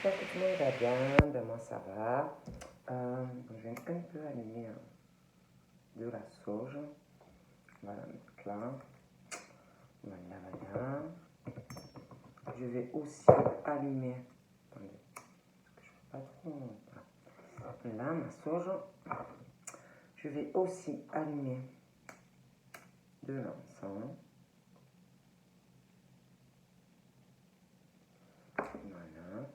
j'espère que tout le monde va bien. Ben, moi, ça va. Je vais un peu allumer de la sauge. Voilà, mettre là. Voilà, voilà. Je vais aussi allumer. Attendez, parce que je ne peux pas trop. Voilà. Là, ma sauge. Je vais aussi allumer de l'encens. Voilà.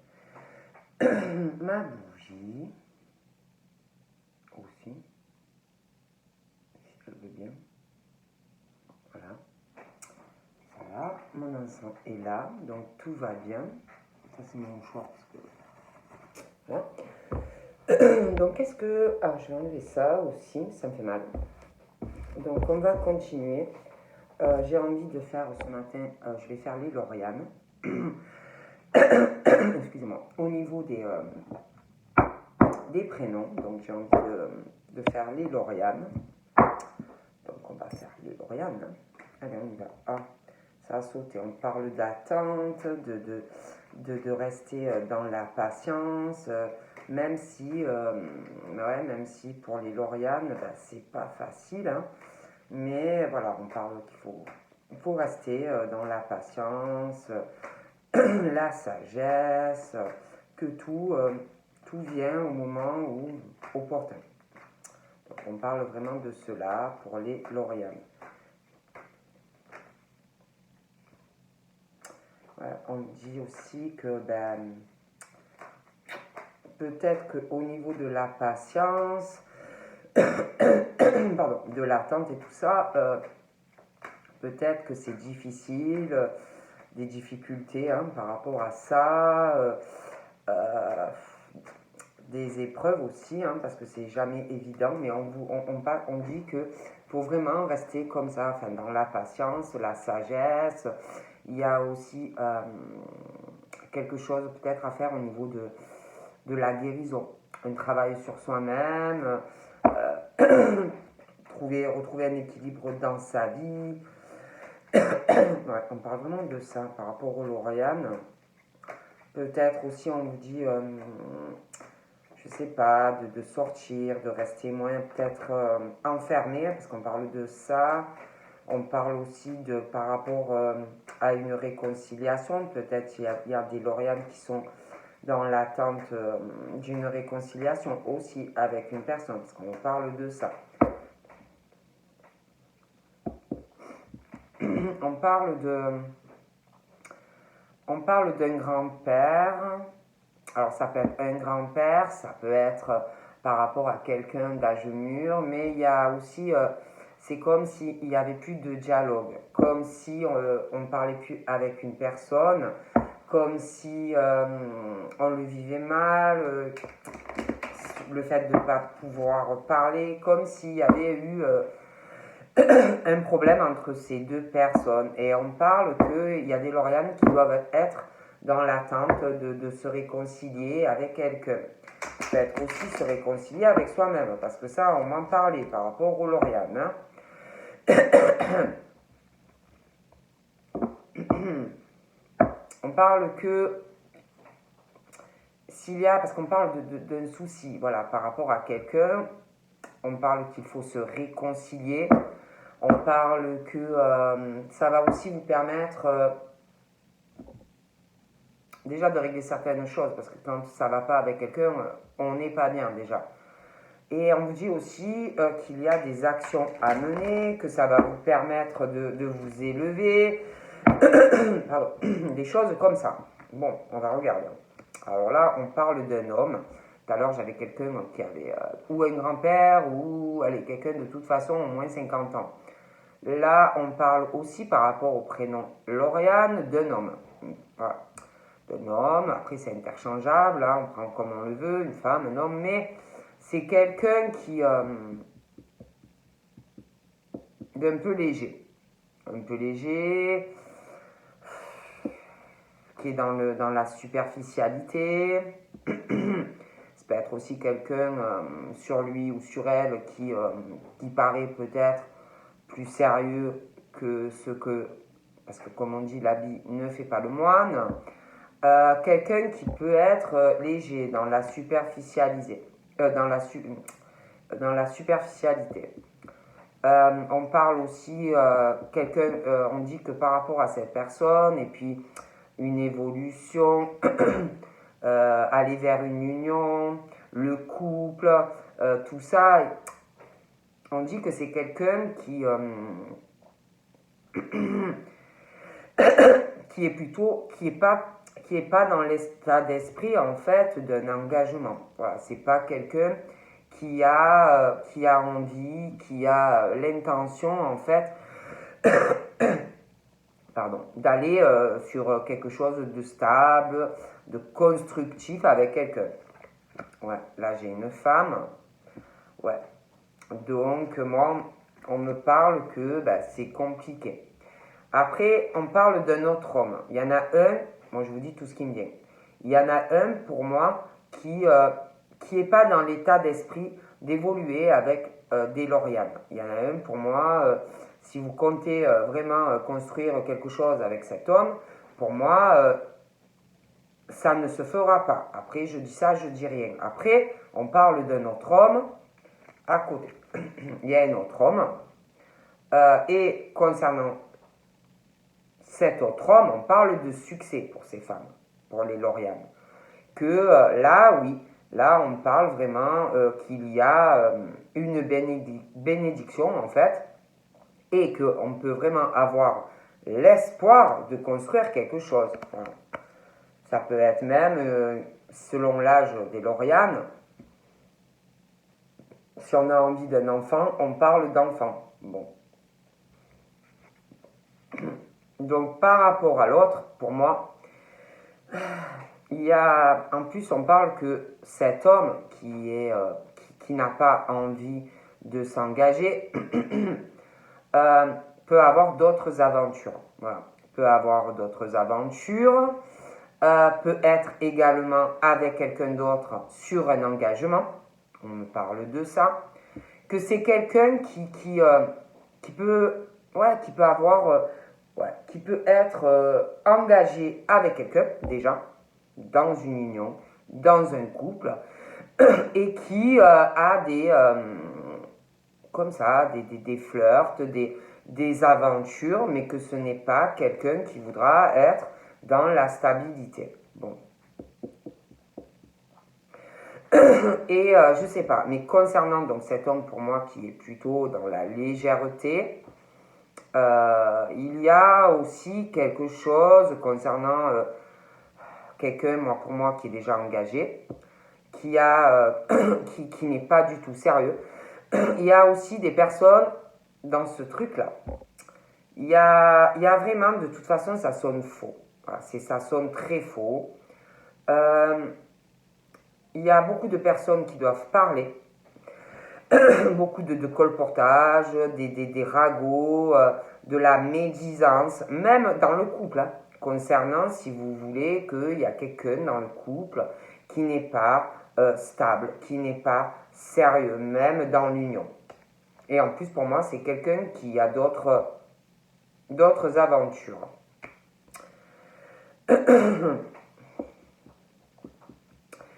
Ma bougie. Aussi. Si je le veux bien. Voilà. Voilà. Mon encens est là. Donc tout va bien. Ça, c'est mon choix. Voilà. Donc, qu'est-ce que... Ah, je vais enlever ça aussi. Ça me fait mal. Donc, on va continuer. J'ai envie de faire ce matin... je vais faire les Lauriane. Excusez-moi. Au niveau des prénoms. Donc, j'ai envie de faire les Lauriane. Donc, on va faire les Lauriane. Allez, on y va. Ah, ça a sauté. On parle d'attente, de rester dans la patience, même si pour les Lauriane, ben, c'est pas facile. Hein, mais voilà, on parle qu'il faut rester dans la patience, la sagesse, que tout vient au moment où opportun. Donc, on parle vraiment de cela pour les Lauriane. Voilà, on dit aussi que peut-être qu'au niveau de la patience, pardon, de l'attente et tout ça, peut-être que c'est difficile, des difficultés par rapport à ça, des épreuves aussi, parce que c'est jamais évident, mais on dit que faut vraiment rester comme ça, enfin, dans la patience, la sagesse. Il y a aussi quelque chose peut-être à faire au niveau de la guérison, un travail sur soi-même, retrouver un équilibre dans sa vie. Ouais, on parle vraiment de ça par rapport aux Lauriane. Peut-être aussi on vous dit, je sais pas, de sortir, de rester moins peut-être enfermé, parce qu'on parle de ça. On parle aussi par rapport à une réconciliation. Peut-être il y a des Lauriane qui sont dans l'attente d'une réconciliation aussi avec une personne, parce qu'on parle de ça. On parle d'un grand-père. Alors ça peut être un grand-père, ça peut être par rapport à quelqu'un d'âge mûr, mais il y a aussi, c'est comme s'il n'y avait plus de dialogue, comme si on ne parlait plus avec une personne, comme si on le vivait mal, le fait de ne pas pouvoir parler, comme s'il y avait eu un problème entre ces deux personnes. Et on parle qu'il y a des Lauriane qui doivent être dans l'attente de se réconcilier avec quelqu'un. Peut-être aussi se réconcilier avec soi-même, parce que ça, on m'en parlait par rapport aux Lauriane. Hein. On parle que s'il y a, parce qu'on parle d'un souci, voilà, par rapport à quelqu'un, on parle qu'il faut se réconcilier. On parle que ça va aussi vous permettre déjà de régler certaines choses, parce que quand ça ne va pas avec quelqu'un, on n'est pas bien déjà. Et on vous dit aussi qu'il y a des actions à mener, que ça va vous permettre de vous élever, pardon, des choses comme ça. Bon, on va regarder. Alors là, on parle d'un homme. Tout à l'heure, j'avais quelqu'un qui avait ou un grand-père, ou allez, quelqu'un de toute façon au moins 50 ans. Là, on parle aussi par rapport au prénom Lauriane d'un homme. Voilà. D'un homme, après c'est interchangeable, hein, on prend comme on le veut, une femme, un homme, mais c'est quelqu'un qui d'un peu léger. Un peu léger, qui est dans la superficialité. Ça peut être aussi quelqu'un sur lui ou sur elle qui paraît peut-être plus sérieux que ce que... Parce que comme on dit, l'habit ne fait pas le moine. Quelqu'un qui peut être léger dans la superficialité. Dans la superficialité. On parle aussi, on dit que par rapport à cette personne, et puis une évolution, aller vers une union, le couple, tout ça, on dit que c'est quelqu'un qui est pas dans l'état d'esprit en fait d'un engagement. Voilà, c'est pas quelqu'un qui a envie, qui a l'intention en fait, pardon, d'aller sur quelque chose de stable, de constructif avec quelqu'un. Ouais, là j'ai une femme. Ouais. Donc moi, on me parle que c'est compliqué. Après, on parle d'un autre homme. Il y en a un, moi je vous dis tout ce qui me vient. Il y en a un pour moi qui est pas dans l'état d'esprit d'évoluer avec des Lauriane. Il y en a un pour moi, si vous comptez vraiment construire quelque chose avec cet homme, pour moi, ça ne se fera pas. Après, je dis ça, je dis rien. Après, on parle d'un autre homme à côté. Il y a un autre homme. Et concernant cet autre homme, on parle de succès pour ces femmes, pour les Lauriane. Que là, oui, là, on parle vraiment qu'il y a une bénédiction, en fait, et qu'on peut vraiment avoir l'espoir de construire quelque chose. Voilà. Ça peut être même, selon l'âge des Lauriane, si on a envie d'un enfant, on parle d'enfant. Bon. Donc, par rapport à l'autre, pour moi, il y a, en plus, on parle que cet homme qui n'a pas envie de s'engager peut avoir d'autres aventures. Voilà. Peut avoir d'autres aventures, peut être également avec quelqu'un d'autre sur un engagement. On me parle de ça. Que c'est quelqu'un qui peut, qui peut avoir, qui peut être engagé avec quelqu'un déjà dans une union, dans un couple, et qui a comme ça, des flirts, des aventures, mais que ce n'est pas quelqu'un qui voudra être dans la stabilité. Bon. Et je sais pas, mais concernant donc cet homme pour moi qui est plutôt dans la légèreté, il y a aussi quelque chose concernant quelqu'un, moi, pour moi, qui est déjà engagé, qui n'est pas du tout sérieux. Il y a aussi des personnes dans ce truc-là. Il y a vraiment, de toute façon, ça sonne faux. Voilà, ça sonne très faux. Il y a beaucoup de personnes qui doivent parler, beaucoup de colportage, des ragots, de la médisance, même dans le couple, hein, concernant, si vous voulez, qu'il y a quelqu'un dans le couple qui n'est pas stable, qui n'est pas sérieux, même dans l'union. Et en plus, pour moi, c'est quelqu'un qui a d'autres aventures.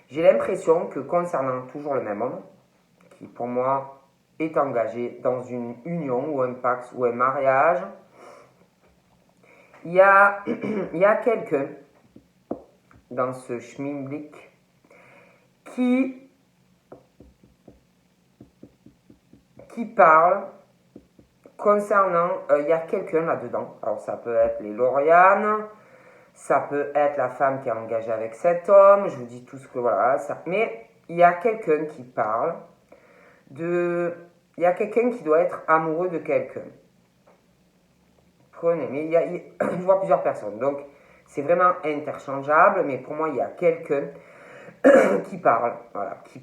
J'ai l'impression que concernant toujours le même homme, qui pour moi est engagé dans une union ou un pax ou un mariage, il y a quelqu'un dans ce schmimblick qui parle concernant, il y a quelqu'un là-dedans. Alors ça peut être les Lauriane, ça peut être la femme qui est engagée avec cet homme, je vous dis tout ce que voilà, mais il y a quelqu'un qui parle il y a quelqu'un qui doit être amoureux de quelqu'un. Prenez, mais je vois plusieurs personnes, donc c'est vraiment interchangeable, mais pour moi il y a quelqu'un qui parle, voilà, qui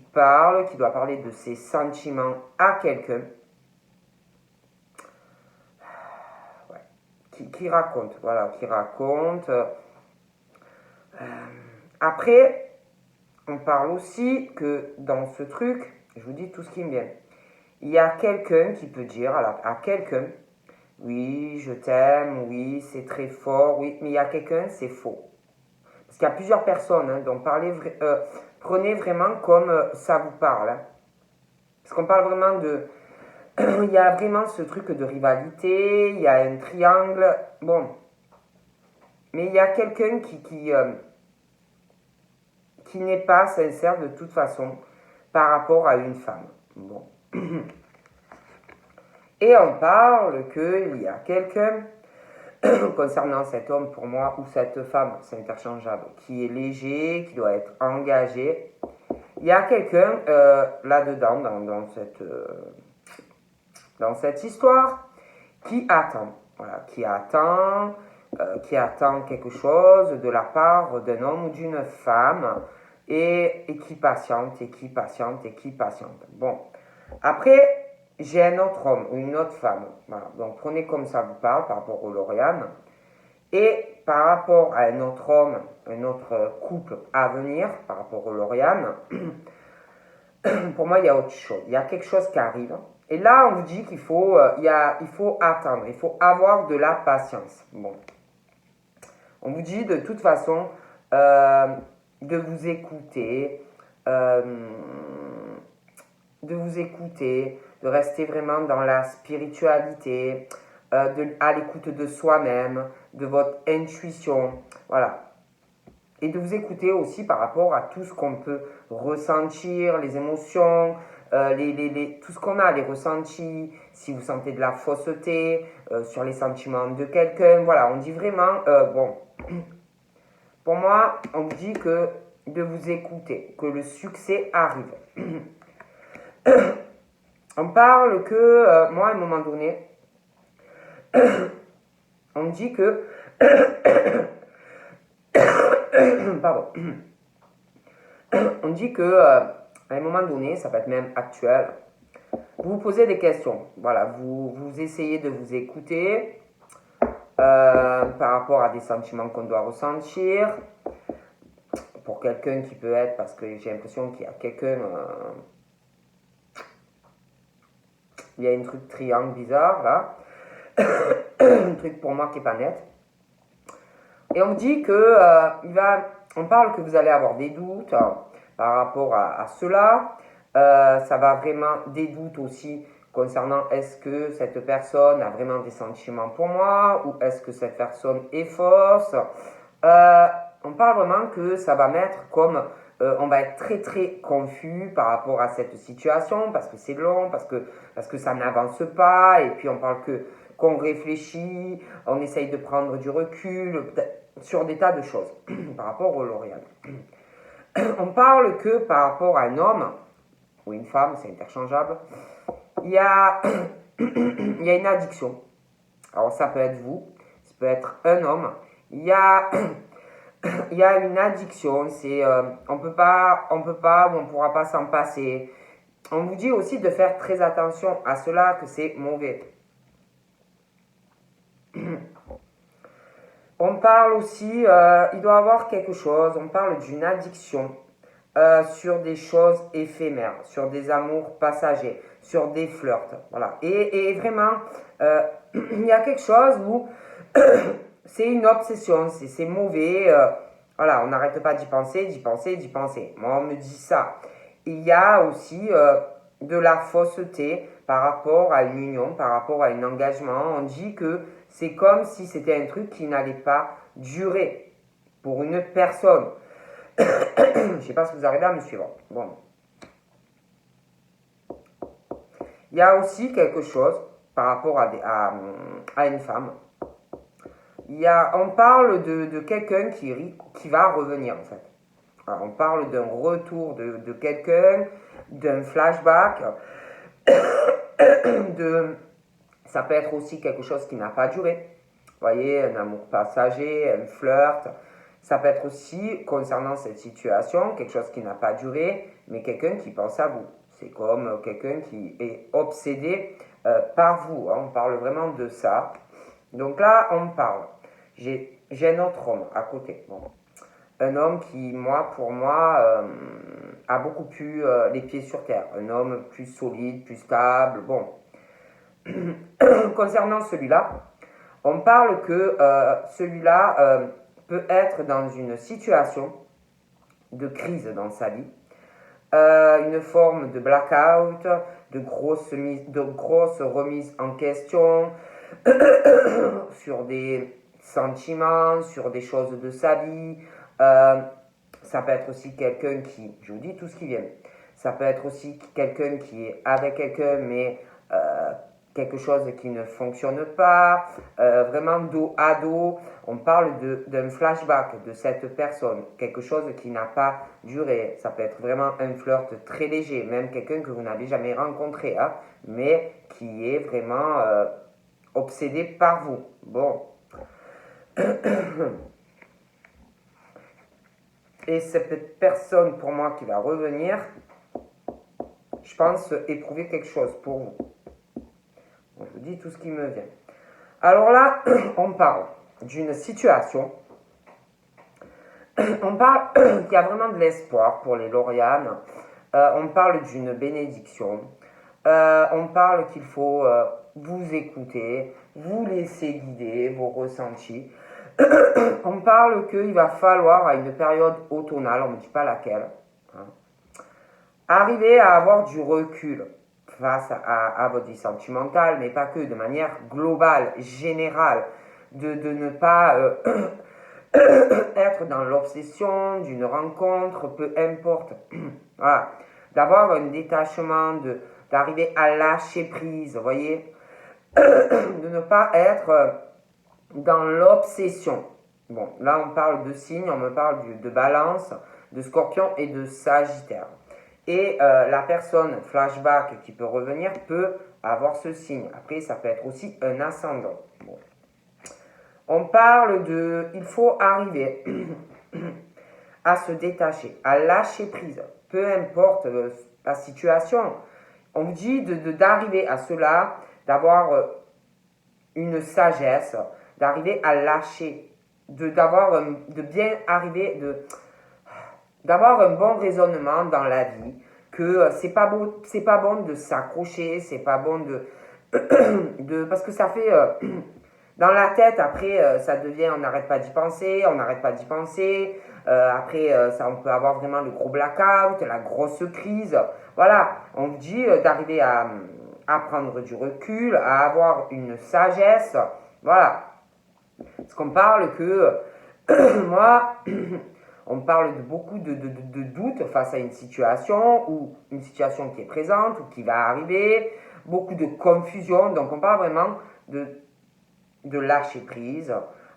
doit parler de ses sentiments à quelqu'un. Qui raconte, voilà, qui raconte. Après, on parle aussi que dans ce truc, je vous dis tout ce qui me vient, il y a quelqu'un qui peut dire à quelqu'un, oui, je t'aime, oui, c'est très fort, oui, mais il y a quelqu'un, c'est faux. parce qu'il y a plusieurs personnes, hein, donc prenez vraiment comme ça vous parle. Hein. Parce qu'on parle vraiment de... il y a vraiment ce truc de rivalité, il y a un triangle, bon. Mais il y a quelqu'un qui n'est pas sincère de toute façon par rapport à une femme. Bon. Et on parle qu'il y a quelqu'un, concernant cet homme pour moi, ou cette femme, c'est interchangeable, qui est léger, qui doit être engagé. Il y a quelqu'un là-dedans, dans cette histoire, qui attend. Voilà, qui attend quelque chose de la part d'un homme ou d'une femme, et qui patiente, et qui patiente, et qui patiente. Bon, après, j'ai un autre homme ou une autre femme. Voilà. Donc prenez comme ça vous parle par rapport au Lauriane. Et par rapport à un autre homme, un autre couple à venir, par rapport au Lauriane, pour moi il y a autre chose. Il y a quelque chose qui arrive. Et là on vous dit qu'il faut, il faut attendre, il faut avoir de la patience. Bon. On vous dit de toute façon de vous écouter, de rester vraiment dans la spiritualité, à l'écoute de soi-même, de votre intuition, voilà. Et de vous écouter aussi par rapport à tout ce qu'on peut ressentir, les émotions, tout ce qu'on a, les ressentis, si vous sentez de la fausseté, sur les sentiments de quelqu'un, voilà, on dit vraiment, bon, pour moi, on vous dit que de vous écouter, que le succès arrive. On parle que, moi, à un moment donné, on me dit que... Pardon. On dit que, à un moment donné, ça peut être même actuel, vous vous posez des questions. Voilà, vous essayez de vous écouter par rapport à des sentiments qu'on doit ressentir. Pour quelqu'un qui peut être, parce que j'ai l'impression qu'il y a quelqu'un... il y a un truc triangle bizarre, là. Un truc pour moi qui n'est pas net. Et on dit que on parle que vous allez avoir des doutes par rapport à cela. Ça va vraiment des doutes aussi concernant est-ce que cette personne a vraiment des sentiments pour moi ou est-ce que cette personne est fausse. On parle vraiment que ça va mettre comme on va être très très confus par rapport à cette situation parce que c'est long, parce que ça n'avance pas et puis on parle qu'on réfléchit, on essaye de prendre du recul sur des tas de choses par rapport au Lauriane. On parle que par rapport à un homme ou une femme, c'est interchangeable, il y a une addiction. Alors ça peut être vous, ça peut être un homme. Il y a une addiction, c'est on peut pas, ou on pourra pas s'en passer. On vous dit aussi de faire très attention à cela, que c'est mauvais. On parle aussi, il doit y avoir quelque chose, on parle d'une addiction sur des choses éphémères, sur des amours passagers, sur des flirts. Voilà. Et vraiment, il y a quelque chose où c'est une obsession, c'est mauvais. Voilà, on n'arrête pas d'y penser, d'y penser, d'y penser. Moi, on me dit ça. Il y a aussi de la fausseté par rapport à une union, par rapport à un engagement. On dit que c'est comme si c'était un truc qui n'allait pas durer pour une personne. Je ne sais pas si vous arrivez à me suivre. Bon. Il y a aussi quelque chose par rapport à une femme. On parle de quelqu'un qui va revenir en fait. Alors, on parle d'un retour de quelqu'un, d'un flashback, ça peut être aussi quelque chose qui n'a pas duré. Vous voyez, un amour passager, un flirt. Ça peut être aussi, concernant cette situation, quelque chose qui n'a pas duré, mais quelqu'un qui pense à vous. C'est comme quelqu'un qui est obsédé par vous. Hein. On parle vraiment de ça. Donc là, on parle. J'ai un autre homme à côté. Bon. Un homme qui, pour moi, a beaucoup plus les pieds sur terre. Un homme plus solide, plus stable. Bon. Concernant celui-là, on parle que celui-là, peut être dans une situation de crise dans sa vie, une forme de blackout, de grosse remise en question sur des sentiments, sur des choses de sa vie. Ça peut être aussi quelqu'un qui, je vous dis tout ce qui vient, ça peut être aussi quelqu'un qui est avec quelqu'un, mais quelque chose qui ne fonctionne pas, vraiment dos à dos. On parle d'un flashback de cette personne, quelque chose qui n'a pas duré. Ça peut être vraiment un flirt très léger, même quelqu'un que vous n'avez jamais rencontré, hein, mais qui est vraiment obsédé par vous. Bon. Et cette personne, pour moi, qui va revenir, je pense éprouver quelque chose pour vous. Je vous dis tout ce qui me vient. Alors là, on parle d'une situation. On parle qu'il y a vraiment de l'espoir pour les Laurianes. On parle d'une bénédiction. On parle qu'il faut vous écouter, vous laisser guider vos ressentis. On parle qu'il va falloir, à une période automnale, on ne dit pas laquelle, hein, arriver à avoir du recul face à votre vie sentimentale, mais pas que, de manière globale, générale, de ne pas être dans l'obsession d'une rencontre, peu importe, voilà, d'avoir un détachement, d'arriver à lâcher prise, vous voyez, de ne pas être dans l'obsession. Bon, là on parle de signes, on me parle de balance, de scorpion et de sagittaire. Et la personne flashback qui peut revenir peut avoir ce signe. Après, ça peut être aussi un ascendant. Bon. On parle il faut arriver à se détacher, à lâcher prise, peu importe la situation. On vous dit d'arriver à cela, d'avoir une sagesse, d'arriver à lâcher, d'avoir un bon raisonnement dans la vie, que c'est pas bon de s'accrocher, c'est pas bon parce que ça fait dans la tête, après ça devient, on n'arrête pas d'y penser, après on peut avoir vraiment le gros blackout, la grosse crise. Voilà, on vous dit d'arriver à prendre du recul, à avoir une sagesse. Voilà. Parce qu'on parle que moi, on parle de beaucoup de doutes face à une situation, ou une situation qui est présente, ou qui va arriver, beaucoup de confusion. Donc on parle vraiment de lâcher prise,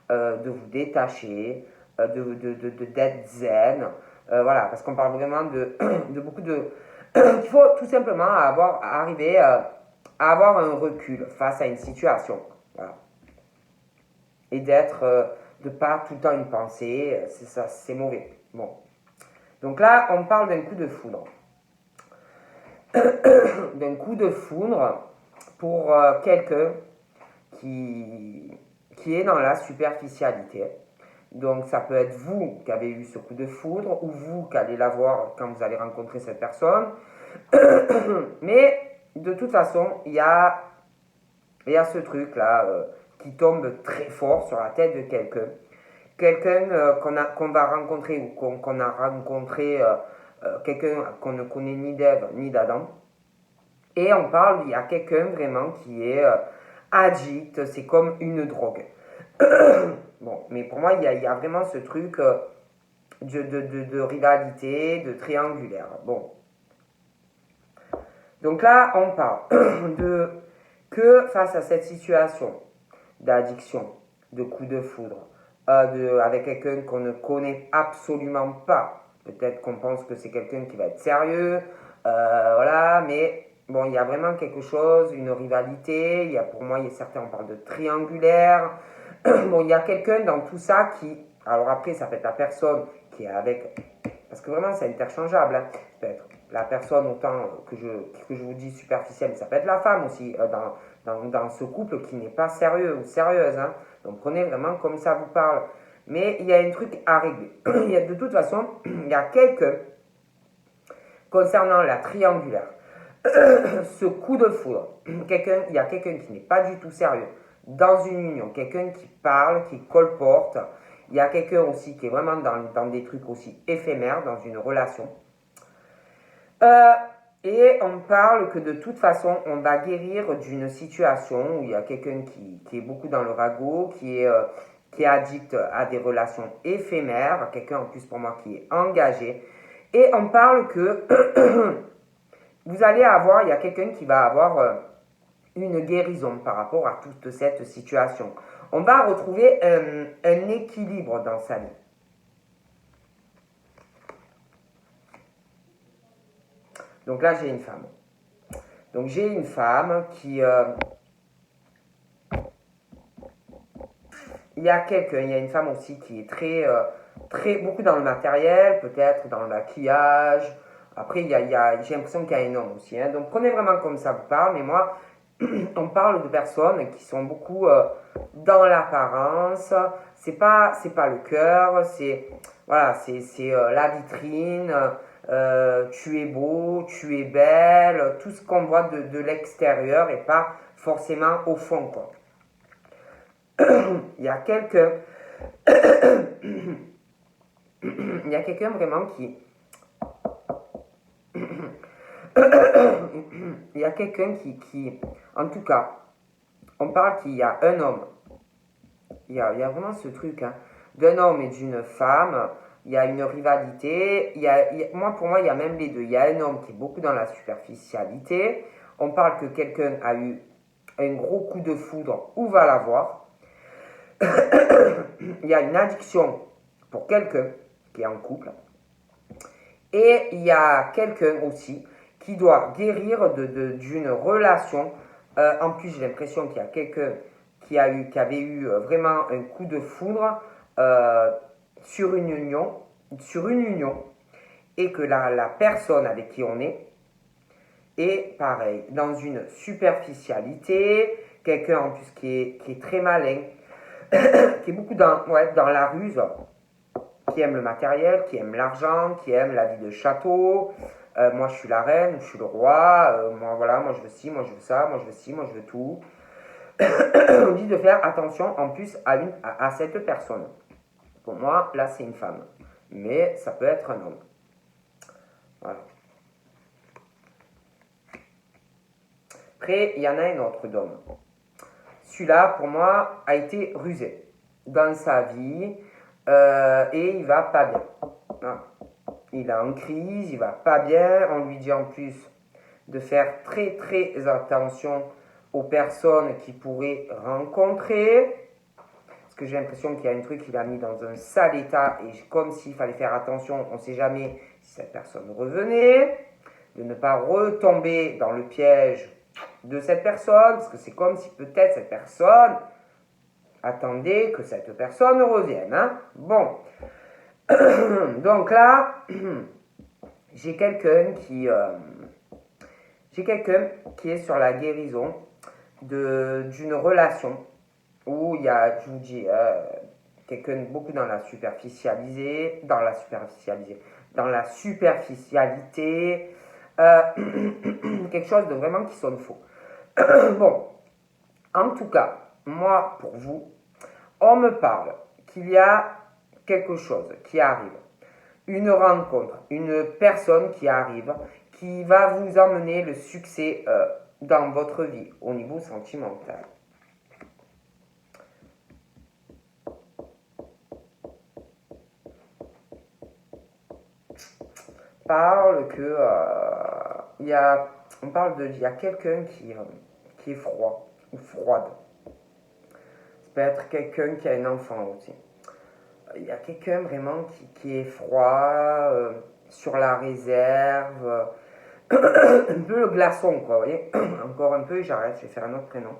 de vous détacher, d'être zen. Voilà, parce qu'on parle vraiment de beaucoup de... Il faut tout simplement arriver à avoir un recul face à une situation. Voilà. Et de pas tout le temps y penser, c'est mauvais. Bon. Donc là, on parle d'un coup de foudre. D'un coup de foudre pour quelqu'un qui est dans la superficialité. Donc ça peut être vous qui avez eu ce coup de foudre, ou vous qui allez l'avoir quand vous allez rencontrer cette personne. Mais de toute façon, il y a ce truc-là qui tombe très fort sur la tête de quelqu'un. Quelqu'un qu'on va rencontrer, ou qu'on a rencontré, quelqu'un qu'on ne connaît ni d'Ève ni d'Adam. Et on parle, il y a quelqu'un vraiment qui est addict, c'est comme une drogue. Bon, mais pour moi, il y a vraiment ce truc de rivalité, de triangulaire. Bon. Donc là, on parle que face à cette situation d'addiction, de coup de foudre, avec quelqu'un qu'on ne connaît absolument pas, peut-être qu'on pense que c'est quelqu'un qui va être sérieux, voilà, mais bon, il y a vraiment quelque chose, une rivalité, pour moi, certains, on parle de triangulaire. Bon, il y a quelqu'un dans tout ça qui, alors après, ça peut être la personne qui est avec, parce que vraiment, c'est interchangeable, hein. Ça peut être la personne autant que je vous dis superficielle, ça peut être la femme aussi, dans ce couple qui n'est pas sérieux ou sérieuse, hein. Donc prenez vraiment comme ça vous parle. Mais il y a un truc à régler. De toute façon, il y a quelqu'un, concernant la triangulaire, ce coup de foudre, il y a quelqu'un qui n'est pas du tout sérieux dans une union, quelqu'un qui parle, qui colporte, Il y a quelqu'un aussi qui est vraiment dans des trucs aussi éphémères, dans une relation. Et on parle que de toute façon, on va guérir d'une situation où il y a quelqu'un qui est beaucoup dans le ragot, qui est addict à des relations éphémères, quelqu'un en plus pour moi qui est engagé. Et on parle que vous allez avoir, il y a quelqu'un qui va avoir une guérison par rapport à toute cette situation. On va retrouver un équilibre dans sa vie. Donc là, j'ai une femme. Donc j'ai une femme qui... il y a quelqu'un, il y a une femme aussi qui est très beaucoup dans le matériel, peut-être dans le maquillage. Après, j'ai l'impression qu'il y a un homme aussi. Hein. Donc prenez vraiment comme ça vous parle. Mais moi, on parle de personnes qui sont beaucoup dans l'apparence. C'est pas le cœur, c'est voilà, c'est la vitrine. Tu es beau, tu es belle, tout ce qu'on voit de l'extérieur et pas forcément au fond, quoi. Il y a quelqu'un, il y a quelqu'un vraiment qui, il y a quelqu'un qui, en tout cas, on parle qu'il y a un homme, il y a vraiment ce truc, hein, d'un homme et d'une femme. Il y a une rivalité. Moi, pour moi, il y a même les deux. Il y a un homme qui est beaucoup dans la superficialité. On parle que quelqu'un a eu un gros coup de foudre ou va l'avoir. Il y a une addiction pour quelqu'un qui est en couple. Et il y a quelqu'un aussi qui doit guérir d'une relation. En plus, j'ai l'impression qu'il y a quelqu'un qui avait eu vraiment un coup de foudre sur une union, et que la personne avec qui on est pareil, dans une superficialité, quelqu'un en plus qui est très malin, qui est beaucoup dans la ruse, qui aime le matériel, qui aime l'argent, qui aime la vie de château. Moi je suis la reine, je suis le roi, moi voilà, moi je veux ci, moi je veux ça, moi je veux ci, moi je veux tout. On dit de faire attention en plus à cette personne. Pour moi, là c'est une femme, mais ça peut être un homme. Voilà. Après, il y en a un autre d'homme. Celui-là, pour moi, a été rusé dans sa vie et il va pas bien. Voilà. Il est en crise, il va pas bien. On lui dit en plus de faire très très attention aux personnes qu'il pourrait rencontrer. Parce que j'ai l'impression qu'il y a un truc qu'il a mis dans un sale état et comme s'il fallait faire attention, on ne sait jamais si cette personne revenait. De ne pas retomber dans le piège de cette personne, parce que c'est comme si peut-être cette personne attendait que cette personne revienne. Hein. Bon. Donc là, j'ai quelqu'un qui est sur la guérison d'une relation où il y a, je vous dis, quelqu'un beaucoup dans la superficialité, quelque chose de vraiment qui sonne faux. Bon, en tout cas, moi, pour vous, on me parle qu'il y a quelque chose qui arrive, une rencontre, une personne qui arrive, qui va vous emmener le succès dans votre vie au niveau sentimental. Il y a quelqu'un qui est froid ou froide. Ça peut être quelqu'un qui a un enfant aussi. Il y a quelqu'un vraiment qui est froid, sur la réserve, un peu le glaçon, quoi, vous voyez. Encore un peu et j'arrête, je vais faire un autre prénom.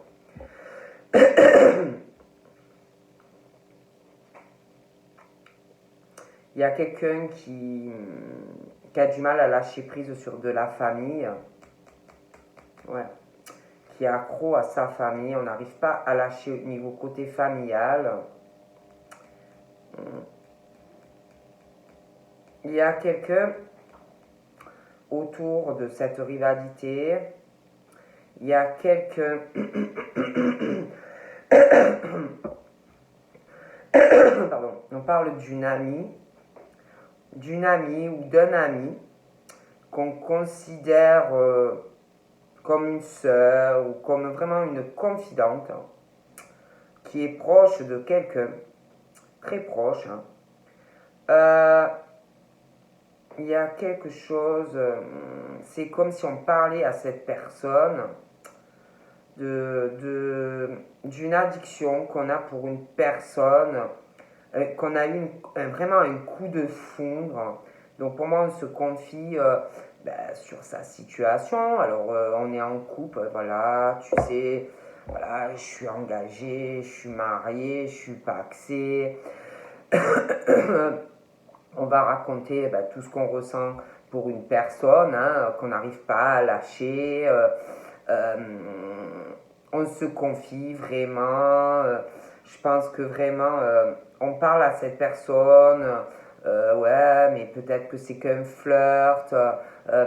Il y a quelqu'un qui a du mal à lâcher prise sur de la famille. Ouais. Qui est accro à sa famille. On n'arrive pas à lâcher au niveau côté familial. Il y a quelqu'un autour de cette rivalité. Il y a quelqu'un... Pardon. on parle d'une amie ou d'un ami qu'on considère comme une sœur ou comme vraiment une confidente qui est proche de quelqu'un, très proche. Euh, il y a quelque chose, c'est comme si on parlait à cette personne d'une addiction qu'on a pour une personne, qu'on a eu vraiment un coup de foudre. Donc pour moi, on se confie sur sa situation. Alors on est en couple, voilà, tu sais, voilà, je suis engagé, je suis marié, je suis paxé. On va raconter tout ce qu'on ressent pour une personne, hein, qu'on n'arrive pas à lâcher. Euh, on se confie vraiment. Je pense que vraiment, on parle à cette personne. Ouais, mais peut-être que c'est qu'un flirt.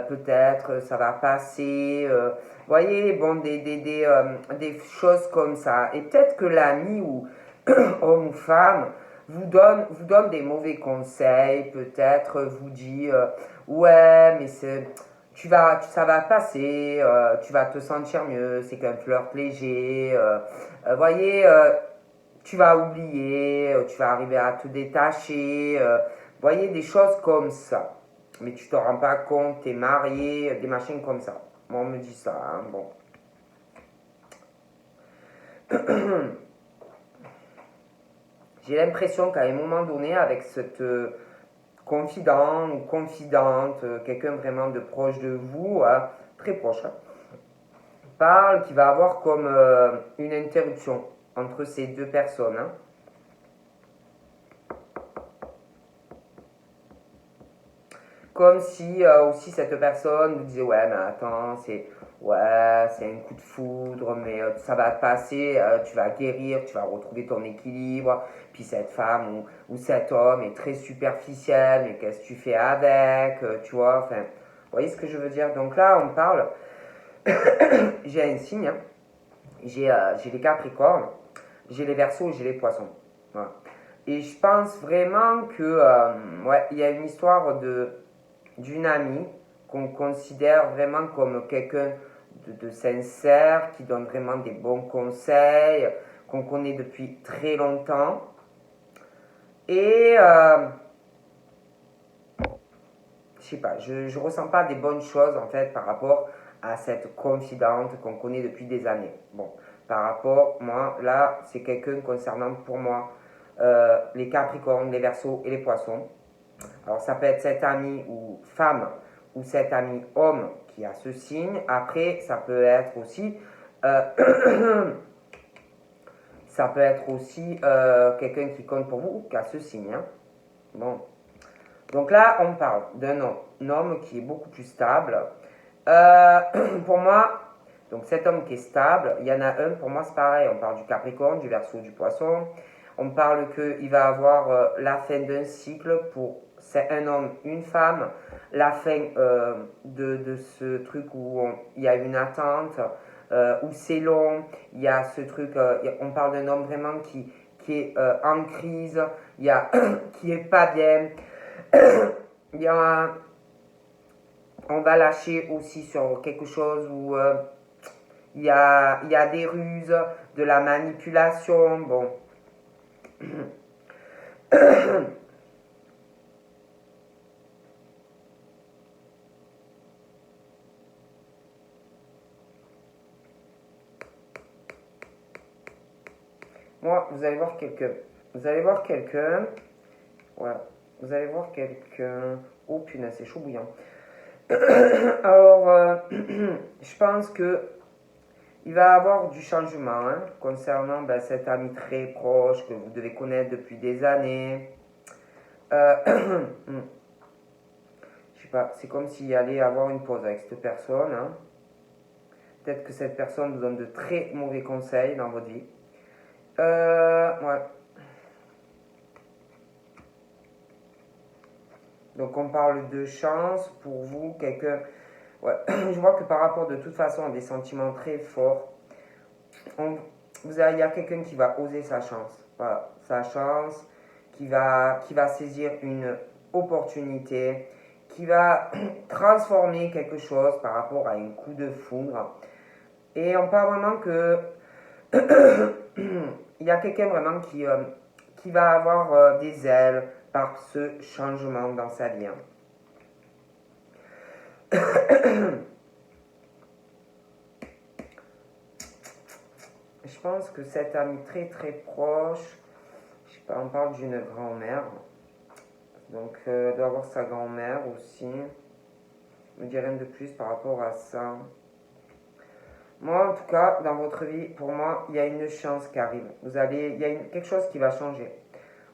Peut-être ça va passer. Vous voyez, bon, des choses comme ça. Et peut-être que l'ami ou homme ou femme vous donne des mauvais conseils, peut-être vous dit ouais, mais ça va passer, tu vas te sentir mieux, c'est qu'un flirt léger, voyez, tu vas oublier, tu vas arriver à te détacher, voyez, des choses comme ça. Mais tu te rends pas compte, t'es marié, des machines comme ça. Moi, on me dit ça, hein, bon. J'ai l'impression qu'à un moment donné, avec cette confident ou confidente, quelqu'un vraiment de proche de vous, très proche, parle, qui va avoir comme une interruption entre ces deux personnes. Hein. Comme si aussi cette personne vous disait ouais mais attends c'est un coup de foudre mais ça va passer, tu vas guérir, tu vas retrouver ton équilibre, puis cette femme ou cet homme est très superficiel mais qu'est-ce que tu fais avec, tu vois, enfin vous voyez ce que je veux dire. Donc là on parle j'ai un signe, hein. J'ai les Capricornes, j'ai les Verseaux, j'ai les Poissons. Voilà. Et je pense vraiment que ouais, il y a une histoire d'une amie qu'on considère vraiment comme quelqu'un de sincère, qui donne vraiment des bons conseils, qu'on connaît depuis très longtemps. Et je sais pas, je ressens pas des bonnes choses en fait par rapport à cette confidente qu'on connaît depuis des années. Bon, par rapport, moi, là, c'est quelqu'un concernant pour moi les Capricornes, les Verseaux et les Poissons. Alors, ça peut être cette amie ou femme ou cet ami homme qui a ce signe. Après, ça peut être aussi ça peut être aussi quelqu'un qui compte pour vous qui a ce signe. Hein. Bon, donc là, on parle d'un homme qui est beaucoup plus stable. Euh, pour moi, donc cet homme qui est stable, il y en a un, pour moi c'est pareil, on parle du Capricorne, du Verseau, du Poisson. On parle qu'il va avoir la fin d'un cycle pour c'est un homme, une femme, la fin de ce truc où il y a une attente, où c'est long, il y a ce truc, on parle d'un homme vraiment qui est en crise, il y a, qui est pas bien, il y a, on va lâcher aussi sur quelque chose où il y a des ruses, de la manipulation, bon. Moi, vous allez voir quelqu'un. Vous allez voir quelqu'un. Voilà. Vous allez voir quelqu'un. Oh punaise, c'est chaud bouillant. Alors, je pense que il va y avoir du changement hein, concernant cet ami très proche que vous devez connaître depuis des années. Euh, je sais pas, c'est comme s'il allait avoir une pause avec cette personne. Hein. Peut-être que cette personne vous donne de très mauvais conseils dans votre vie. Ouais. Donc on parle de chance pour vous, quelqu'un. Ouais, je vois que par rapport de toute façon à des sentiments très forts, il y a quelqu'un qui va oser sa chance. Voilà, sa chance. qui va saisir une opportunité, qui va transformer quelque chose par rapport à un coup de foudre. Et on parle vraiment que il y a quelqu'un vraiment qui va avoir des ailes par ce changement dans sa vie. Je pense que cet ami très très proche, je sais pas, on parle d'une grand-mère. Donc, doit avoir sa grand-mère aussi. Je me dis rien de plus par rapport à ça. Moi, en tout cas, dans votre vie, pour moi, il y a une chance qui arrive. Il y a quelque chose qui va changer.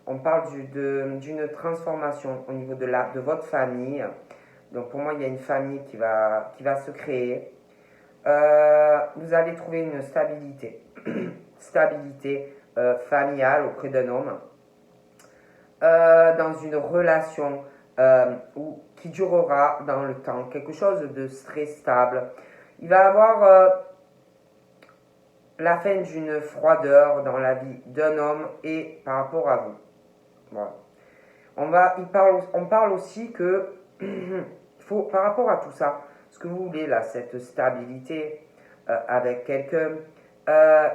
On parle d'une transformation au niveau de votre famille. Donc, pour moi, il y a une famille qui va se créer. Vous allez trouver une stabilité. Stabilité familiale auprès d'un homme. Dans une relation qui durera dans le temps. Quelque chose de très stable. Il va avoir la fin d'une froideur dans la vie d'un homme et par rapport à vous. Voilà. On parle aussi que par rapport à tout ça, ce que vous voulez là, cette stabilité avec quelqu'un,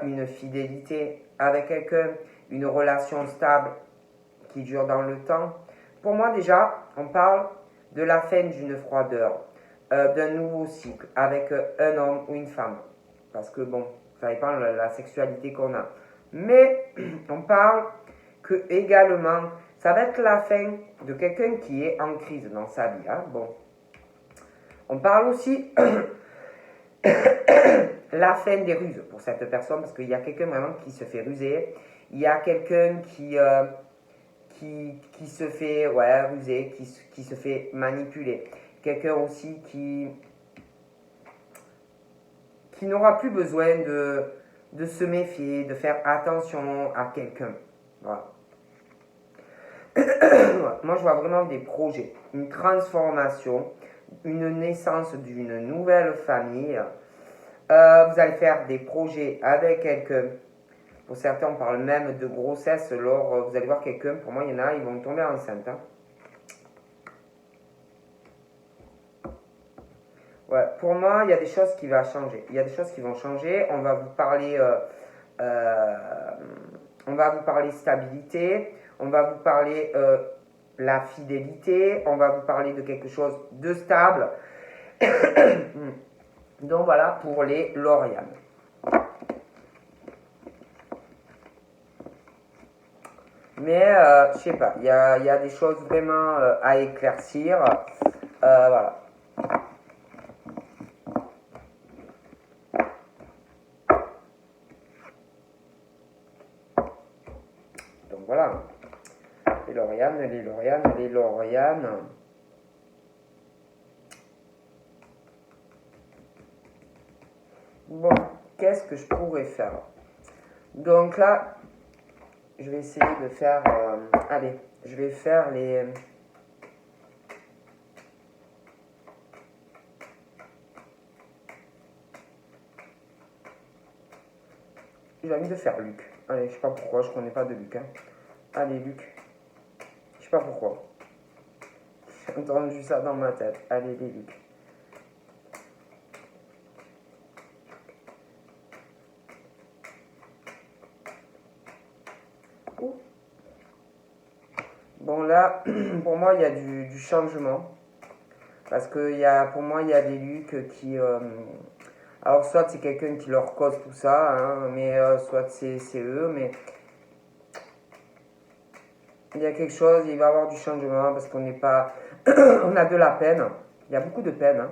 une fidélité avec quelqu'un, une relation stable qui dure dans le temps. Pour moi déjà, on parle de la fin d'une froideur, d'un nouveau cycle avec un homme ou une femme. Parce que bon, ça dépend de la sexualité qu'on a. Mais on parle que également, ça va être la fin de quelqu'un qui est en crise dans sa vie. Hein. Bon. On parle aussi la fin des ruses pour cette personne, parce qu'il y a quelqu'un vraiment qui se fait ruser. Il y a quelqu'un qui se fait ruser, qui se fait manipuler. Quelqu'un aussi qui n'aura plus besoin de se méfier, de faire attention à quelqu'un. Voilà. Moi, je vois vraiment des projets, une transformation, une naissance d'une nouvelle famille. Vous allez faire des projets avec quelqu'un. Pour certains, on parle même de grossesse. Alors, vous allez voir quelqu'un. Pour moi, il y en a, ils vont tomber enceintes. Hein. Ouais, pour moi, il y a des choses qui vont changer. Il y a des choses qui vont changer. On va vous parler stabilité. On va vous parler la fidélité. On va vous parler de quelque chose de stable. Donc voilà pour les Laurianes. Mais je sais pas, il y a des choses vraiment à éclaircir. Voilà. Donc voilà. Les Laurianes. Bon, qu'est-ce que je pourrais faire? Donc là, je vais essayer de faire... allez, je vais faire les... J'ai envie de faire Luc. Allez, je sais pas pourquoi, je connais pas de Luc. Hein. Allez, Luc. Je sais pas pourquoi. J'ai entendu ça dans ma tête. Allez, les Luc. Bon là, pour moi, il y a du changement. Parce que pour moi, il y a des Lucs qui... alors, soit c'est quelqu'un qui leur cause tout ça, hein, mais soit c'est eux, mais... Il y a quelque chose, il va y avoir du changement, parce qu'on n'est pas... on a de la peine. Il y a beaucoup de peine. Hein.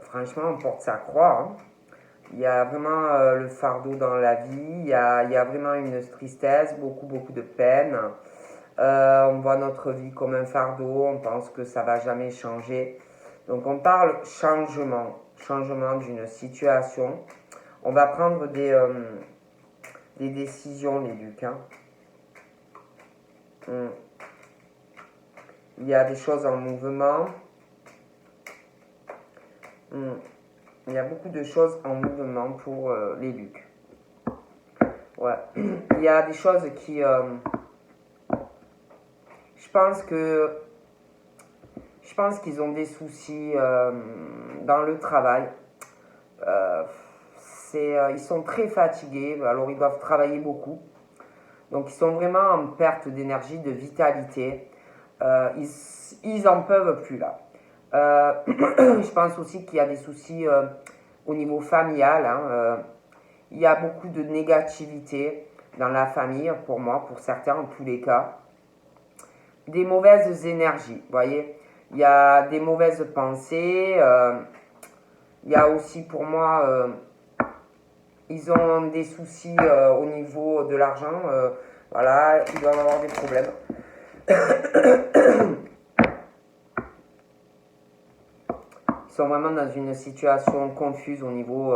Franchement, on porte sa croix. Hein. Il y a vraiment le fardeau dans la vie. Il y a vraiment une tristesse, beaucoup de peine. On voit notre vie comme un fardeau, on pense que ça va jamais changer. Donc on parle changement d'une situation. On va prendre des décisions, les Lucs. Hein. Il y a des choses en mouvement. Il y a beaucoup de choses en mouvement pour les Lucs. Ouais. Il y a des choses qui pense que je pense qu'ils ont des soucis dans le travail. Euh, ils sont très fatigués, alors ils doivent travailler beaucoup. Donc ils sont vraiment en perte d'énergie, de vitalité. Ils en peuvent plus là. Je pense aussi qu'il y a des soucis au niveau familial. Hein. Il y a beaucoup de négativité dans la famille, pour moi, pour certains en tous les cas. Des mauvaises énergies, vous voyez. Il y a des mauvaises pensées. Il y a aussi pour moi, ils ont des soucis au niveau de l'argent. Voilà, ils doivent avoir des problèmes. Ils sont vraiment dans une situation confuse au niveau...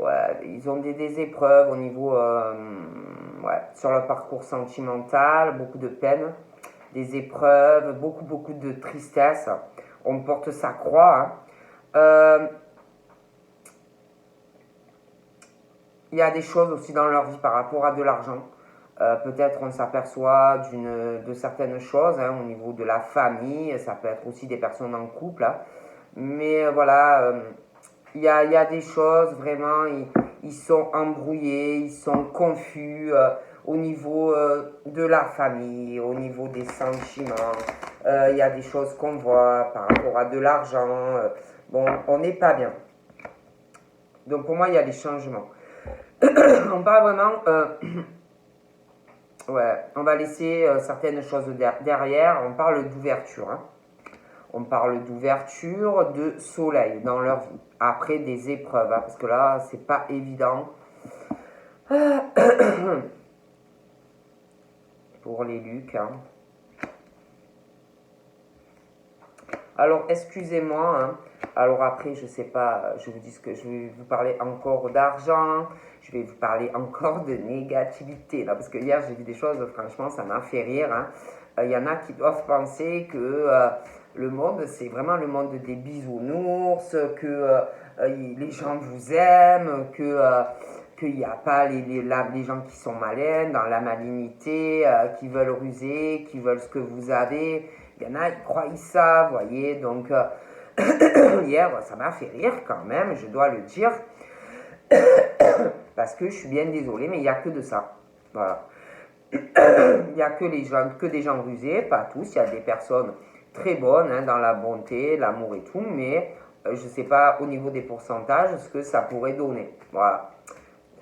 ouais, ils ont des épreuves au niveau... ouais, sur leur parcours sentimental, beaucoup de peine, des épreuves, beaucoup de tristesse. On porte sa croix. Hein. Il y a des choses aussi dans leur vie par rapport à de l'argent. Peut-être on s'aperçoit de certaines choses hein, au niveau de la famille. Ça peut être aussi des personnes en couple. Hein. Mais voilà, il y a des choses vraiment, ils sont embrouillés, ils sont confus au niveau de la famille, au niveau des sentiments. Il y a des choses qu'on voit par rapport à de l'argent. Bon, on n'est pas bien. Donc pour moi, il y a des changements. On parle vraiment... ouais, on va laisser certaines choses derrière. On parle d'ouverture. Hein. On parle d'ouverture, de soleil dans leur vie. Après des épreuves, hein, parce que là, c'est pas évident. Pour les Lucs. Hein. Alors, excusez-moi. Hein. Alors après, je sais pas, je vous dis que je vais vous parler encore d'argent. Je vais vous parler encore de négativité. Là, parce que hier, j'ai vu des choses, franchement, ça m'a fait rire. Hein. Y en a qui doivent penser que le monde, c'est vraiment le monde des bisounours, que les gens vous aiment, qu'il n'y a pas les gens qui sont malins, dans la malignité, qui veulent ruser, qui veulent ce que vous avez. Il y en a, ils croient ça, vous voyez. Donc, hier, ça m'a fait rire quand même, je dois le dire. Parce que je suis bien désolée, mais il n'y a que de ça. Voilà. Il n'y a que des gens rusés, pas tous. Il y a des personnes très bonnes hein, dans la bonté, l'amour et tout, mais je ne sais pas au niveau des pourcentages ce que ça pourrait donner. Voilà.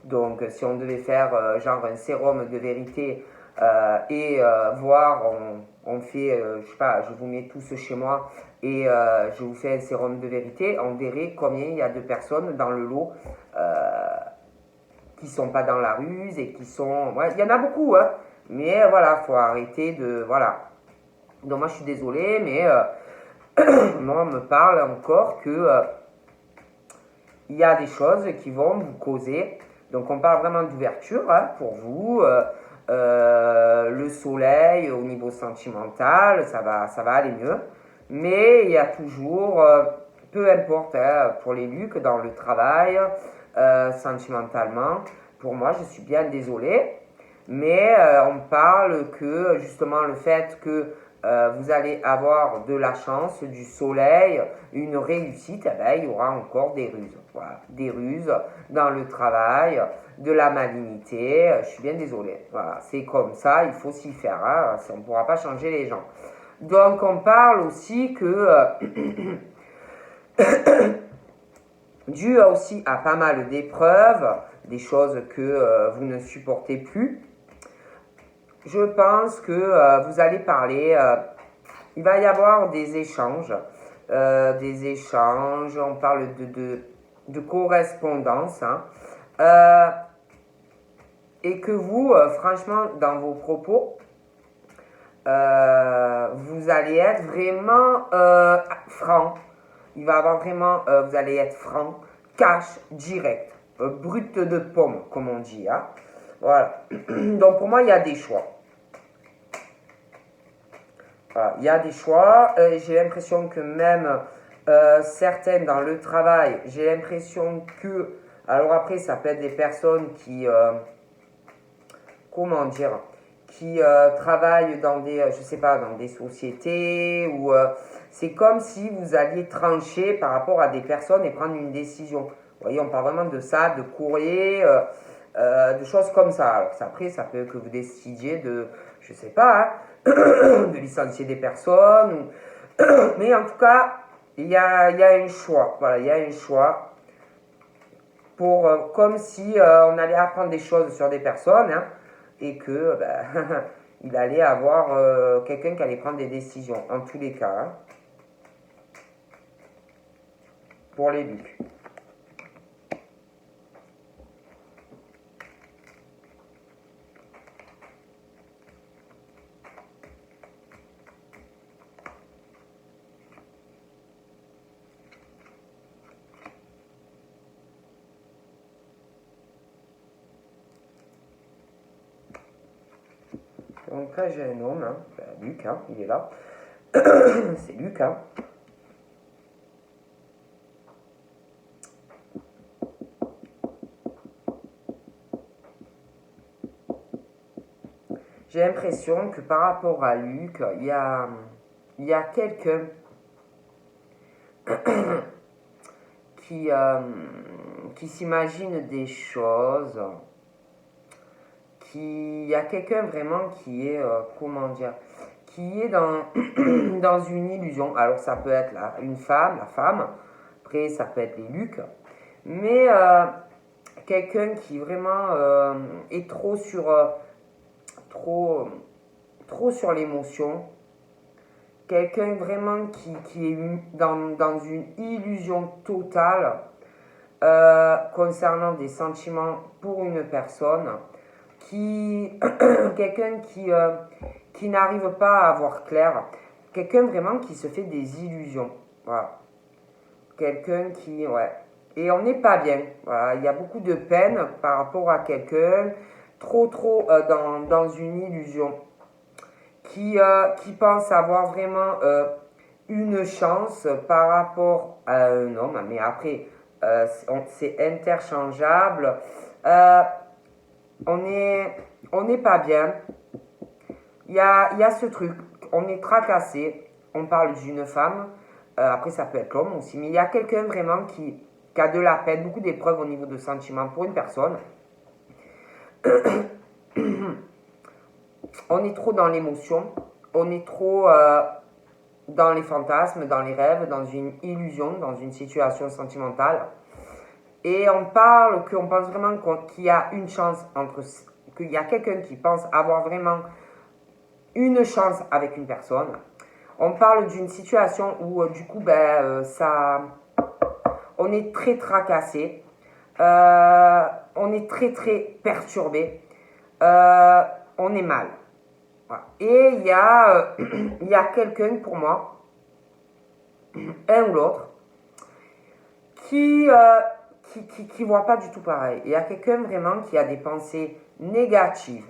Donc, si on devait faire genre un sérum de vérité et voir, on fait, je sais pas, je vous mets tous chez moi et je vous fais un sérum de vérité, on verrait combien il y a de personnes dans le lot qui sont pas dans la ruse et qui sont... Ouais, il y en a beaucoup, hein, mais voilà, faut arrêter de... Voilà. Donc moi, je suis désolée, mais moi, on me parle encore que il y a des choses qui vont vous causer... Donc on parle vraiment d'ouverture hein, pour vous. Le soleil au niveau sentimental, ça va aller mieux. Mais il y a toujours, peu importe hein, pour les Lucs, dans le travail, sentimentalement, pour moi je suis bien désolée. Mais on parle que justement le fait que vous allez avoir de la chance, du soleil, une réussite, eh ben, il y aura encore des ruses. Voilà, des ruses dans le travail, de la malignité. Je suis bien désolée. Voilà, c'est comme ça, il faut s'y faire. Hein, on ne pourra pas changer les gens. Donc on parle aussi que dû aussi à pas mal d'épreuves, des choses que vous ne supportez plus, je pense que vous allez parler, il va y avoir des échanges, on parle de correspondance, hein, et que vous, franchement, dans vos propos, vous allez être vraiment franc. Il va y avoir vraiment, vous allez être franc, cash, direct, brut de pomme, comme on dit. Hein. Voilà. Donc pour moi, il y a des choix. Voilà. Il y a des choix. J'ai l'impression que même certaines dans le travail, j'ai l'impression que... Alors après, ça peut être des personnes qui... comment dire qui travaillent dans des, je sais pas, dans des sociétés, ou c'est comme si vous alliez trancher par rapport à des personnes et prendre une décision. Vous voyez, on parle vraiment de ça, de courrier, de choses comme ça. Alors après, ça peut que vous décidiez de, je sais pas, hein, de licencier des personnes, mais en tout cas, il y a un choix. Voilà, il y a un choix pour, comme si on allait apprendre des choses sur des personnes, hein, et que ben, il allait avoir quelqu'un qui allait prendre des décisions, en tous les cas, hein, pour les Lucs. Donc là, j'ai un homme, hein, ben, Luc, hein, il est là. C'est Luc, hein. J'ai l'impression que par rapport à Luc, il y a quelqu'un qui, qui s'imagine des choses, il y a quelqu'un vraiment qui est, comment dire, qui est dans, dans une illusion. Alors ça peut être une femme, la femme, après ça peut être les Lucs, mais quelqu'un qui vraiment est trop sur, trop sur l'émotion, quelqu'un vraiment qui est dans une illusion totale concernant des sentiments pour une personne, quelqu'un qui n'arrive pas à voir clair, quelqu'un vraiment qui se fait des illusions, voilà. Quelqu'un qui, ouais, et on n'est pas bien, voilà. Il y a beaucoup de peine par rapport à quelqu'un, trop dans une illusion, qui pense avoir vraiment une chance par rapport à un homme, mais après, c'est interchangeable. Euh, on n'est pas bien. Il y a ce truc, on est tracassé, on parle d'une femme, après ça peut être l'homme aussi, mais il y a quelqu'un vraiment qui a de la peine, beaucoup d'épreuves au niveau de sentiments pour une personne. On est trop dans l'émotion, on est trop dans les fantasmes, dans les rêves, dans une illusion, dans une situation sentimentale. Et on pense vraiment qu'il y a une chance qu'il y a quelqu'un qui pense avoir vraiment une chance avec une personne. On parle d'une situation où du coup, on est très tracassé, on est très perturbé, on est mal. Voilà. Et il y a quelqu'un pour moi, un ou l'autre, qui voit pas du tout pareil. Il y a quelqu'un vraiment qui a des pensées négatives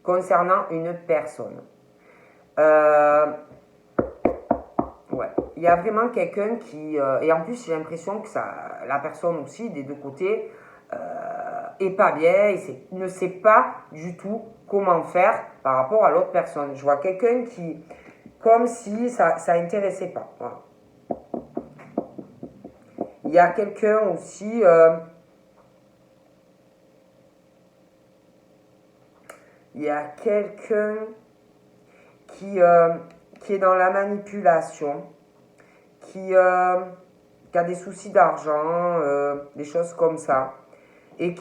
concernant une personne. Ouais. Il y a vraiment quelqu'un qui... et en plus, j'ai l'impression que la personne aussi, des deux côtés, est pas bien et ne sait pas du tout comment faire par rapport à l'autre personne. Je vois quelqu'un qui... Comme si ça intéressait pas. Voilà. Il y a quelqu'un aussi... il y a quelqu'un qui est dans la manipulation, qui a des soucis d'argent, des choses comme ça, et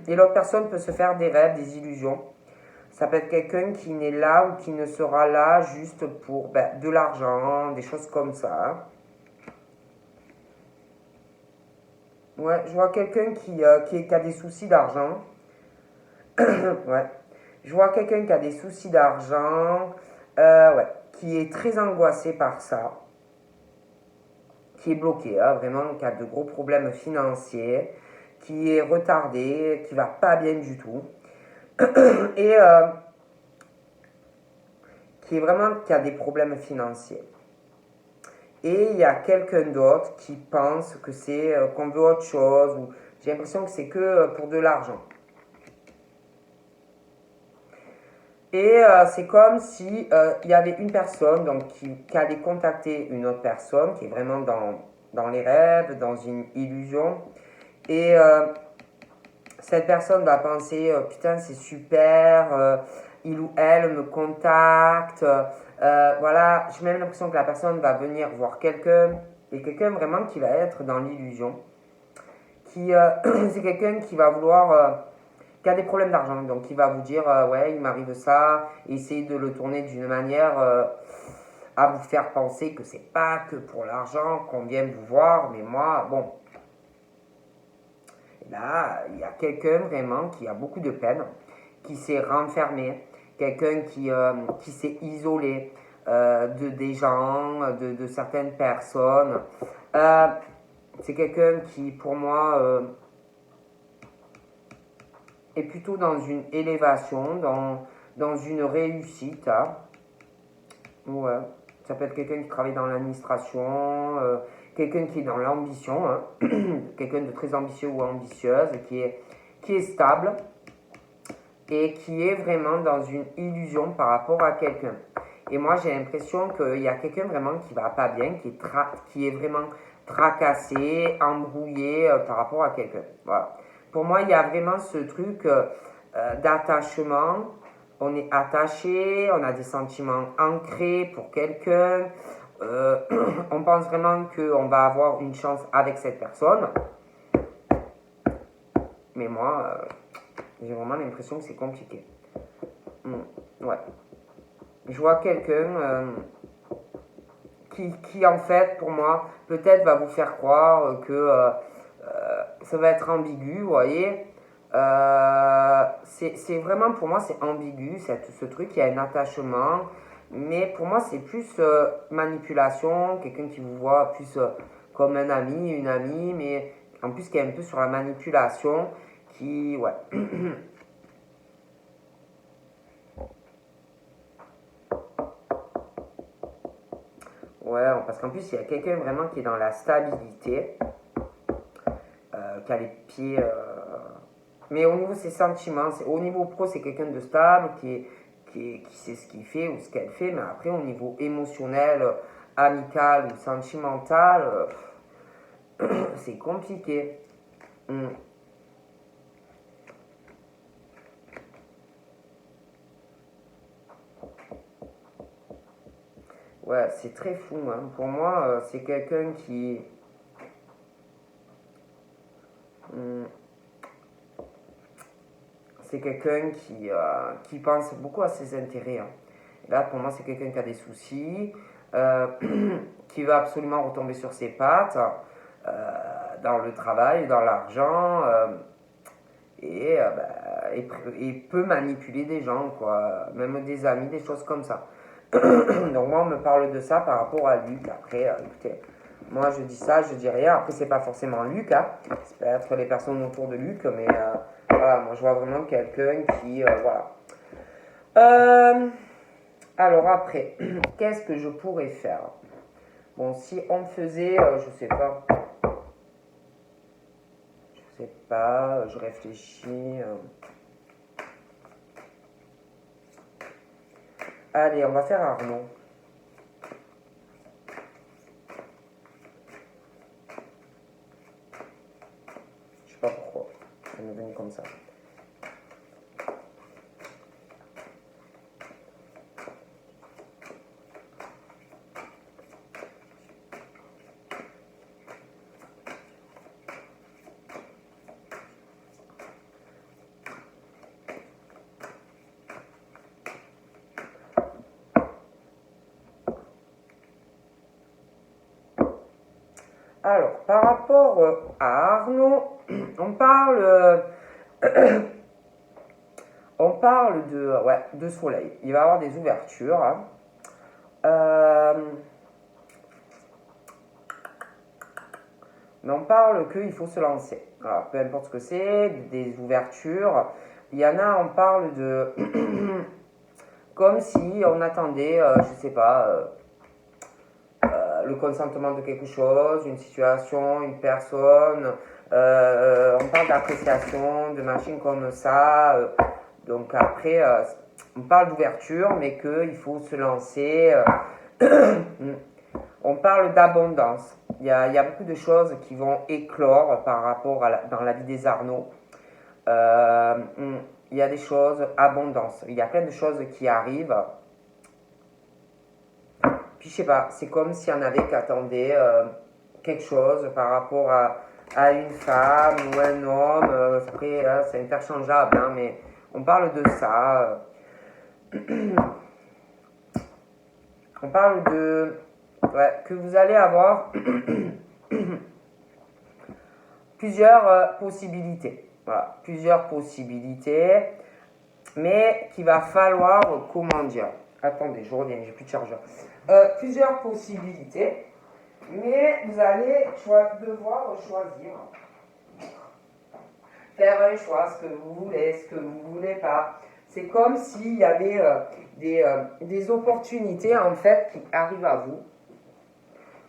et l'autre personne peut se faire des rêves, des illusions. Ça peut être quelqu'un qui n'est là ou qui ne sera là juste pour de l'argent, des choses comme ça. Ouais, je vois quelqu'un qui a des soucis d'argent. Ouais. Je vois quelqu'un qui a des soucis d'argent, ouais, qui est très angoissé par ça, qui est bloqué, hein, vraiment, qui a de gros problèmes financiers, qui est retardé, qui va pas bien du tout, et qui a des problèmes financiers. Et il y a quelqu'un d'autre qui pense que qu'on veut autre chose, ou j'ai l'impression que c'est que pour de l'argent. Et c'est comme si il y avait une personne donc, qui allait contacter une autre personne qui est vraiment dans les rêves, dans une illusion. Et cette personne va penser putain, c'est super, il ou elle me contacte. Voilà, j'ai même l'impression que la personne va venir voir quelqu'un. Et quelqu'un vraiment qui va être dans l'illusion. C'est quelqu'un qui va vouloir. Qui a des problèmes d'argent. Donc il va vous dire ouais, il m'arrive ça, et essayer de le tourner d'une manière à vous faire penser que c'est pas que pour l'argent qu'on vient vous voir, mais moi, bon. Là, il y a quelqu'un vraiment qui a beaucoup de peine, qui s'est renfermé, quelqu'un qui s'est isolé des gens, de certaines personnes. Euh, c'est quelqu'un qui, pour moi, est plutôt dans une élévation, dans une réussite. Hein. Ouais. Ça peut être quelqu'un qui travaille dans l'administration, quelqu'un qui est dans l'ambition, hein. Quelqu'un de très ambitieux ou ambitieuse, qui est stable et qui est vraiment dans une illusion par rapport à quelqu'un. Et moi, j'ai l'impression qu'il y a quelqu'un vraiment qui va pas bien, qui est vraiment tracassé, embrouillé par rapport à quelqu'un. Voilà. Pour moi, il y a vraiment ce truc d'attachement. On est attaché, on a des sentiments ancrés pour quelqu'un. On pense vraiment qu'on va avoir une chance avec cette personne. Mais moi, j'ai vraiment l'impression que c'est compliqué. Ouais. Je vois quelqu'un qui, en fait, pour moi, peut-être va vous faire croire que ça va être ambigu, vous voyez. C'est vraiment, pour moi, c'est ambigu, ce truc, il y a un attachement. Mais pour moi, c'est plus manipulation, quelqu'un qui vous voit plus comme un ami, une amie, mais en plus qui est un peu sur la manipulation, ouais. Ouais, parce qu'en plus, il y a quelqu'un vraiment qui est dans la stabilité, qui a les pieds. Mais au niveau de ses sentiments, au niveau pro, c'est quelqu'un de stable, qui sait ce qu'il fait ou ce qu'elle fait, mais après, au niveau émotionnel, amical ou sentimental, c'est compliqué. Mm. Ouais, c'est très fou. Hein. Pour moi, c'est quelqu'un qui. Mm, c'est quelqu'un qui pense beaucoup à ses intérêts. Hein. Et là, pour moi, c'est quelqu'un qui a des soucis, euh, qui veut absolument retomber sur ses pattes, dans le travail, dans l'argent, et peut manipuler des gens, quoi, même des amis, des choses comme ça. Donc moi, on me parle de ça par rapport à Luc. Après, écoutez, moi, je dis ça, je dis rien. Après, c'est pas forcément Luc, hein. C'est peut-être les personnes autour de Luc, mais voilà, moi, je vois vraiment quelqu'un qui, voilà. Alors après, qu'est-ce que je pourrais faire? Bon, si on faisait, je sais pas, je réfléchis. Allez, on va faire Arnaud. Je sais pas pourquoi, ça m'est venu comme ça. Alors, par rapport à Arnaud, on parle, on parle de soleil. Il va y avoir des ouvertures. Hein. Mais on parle qu'il faut se lancer. Alors, peu importe ce que c'est, des ouvertures. Il y en a, on parle de. Comme si on attendait, je sais pas, le consentement de quelque chose, une situation, une personne. On parle d'appréciation, de machines comme ça. Donc après, on parle d'ouverture, mais qu'il faut se lancer. On parle d'abondance. Il y a beaucoup de choses qui vont éclore par rapport dans la vie des Arnaud. Il y a des choses, abondance. Il y a plein de choses qui arrivent. Puis je sais pas, c'est comme s'il y en avait qui attendaient quelque chose par rapport à une femme ou un homme. Après, c'est interchangeable, hein, mais on parle de ça. On parle de... Ouais, que vous allez avoir plusieurs possibilités. Voilà, plusieurs possibilités, mais qu'il va falloir, comment dire, attendez, je reviens, j'ai plus de chargeur. Plusieurs possibilités, mais vous allez devoir choisir, faire un choix, ce que vous voulez, ce que vous ne voulez pas. C'est comme s'il y avait des opportunités en fait qui arrivent à vous.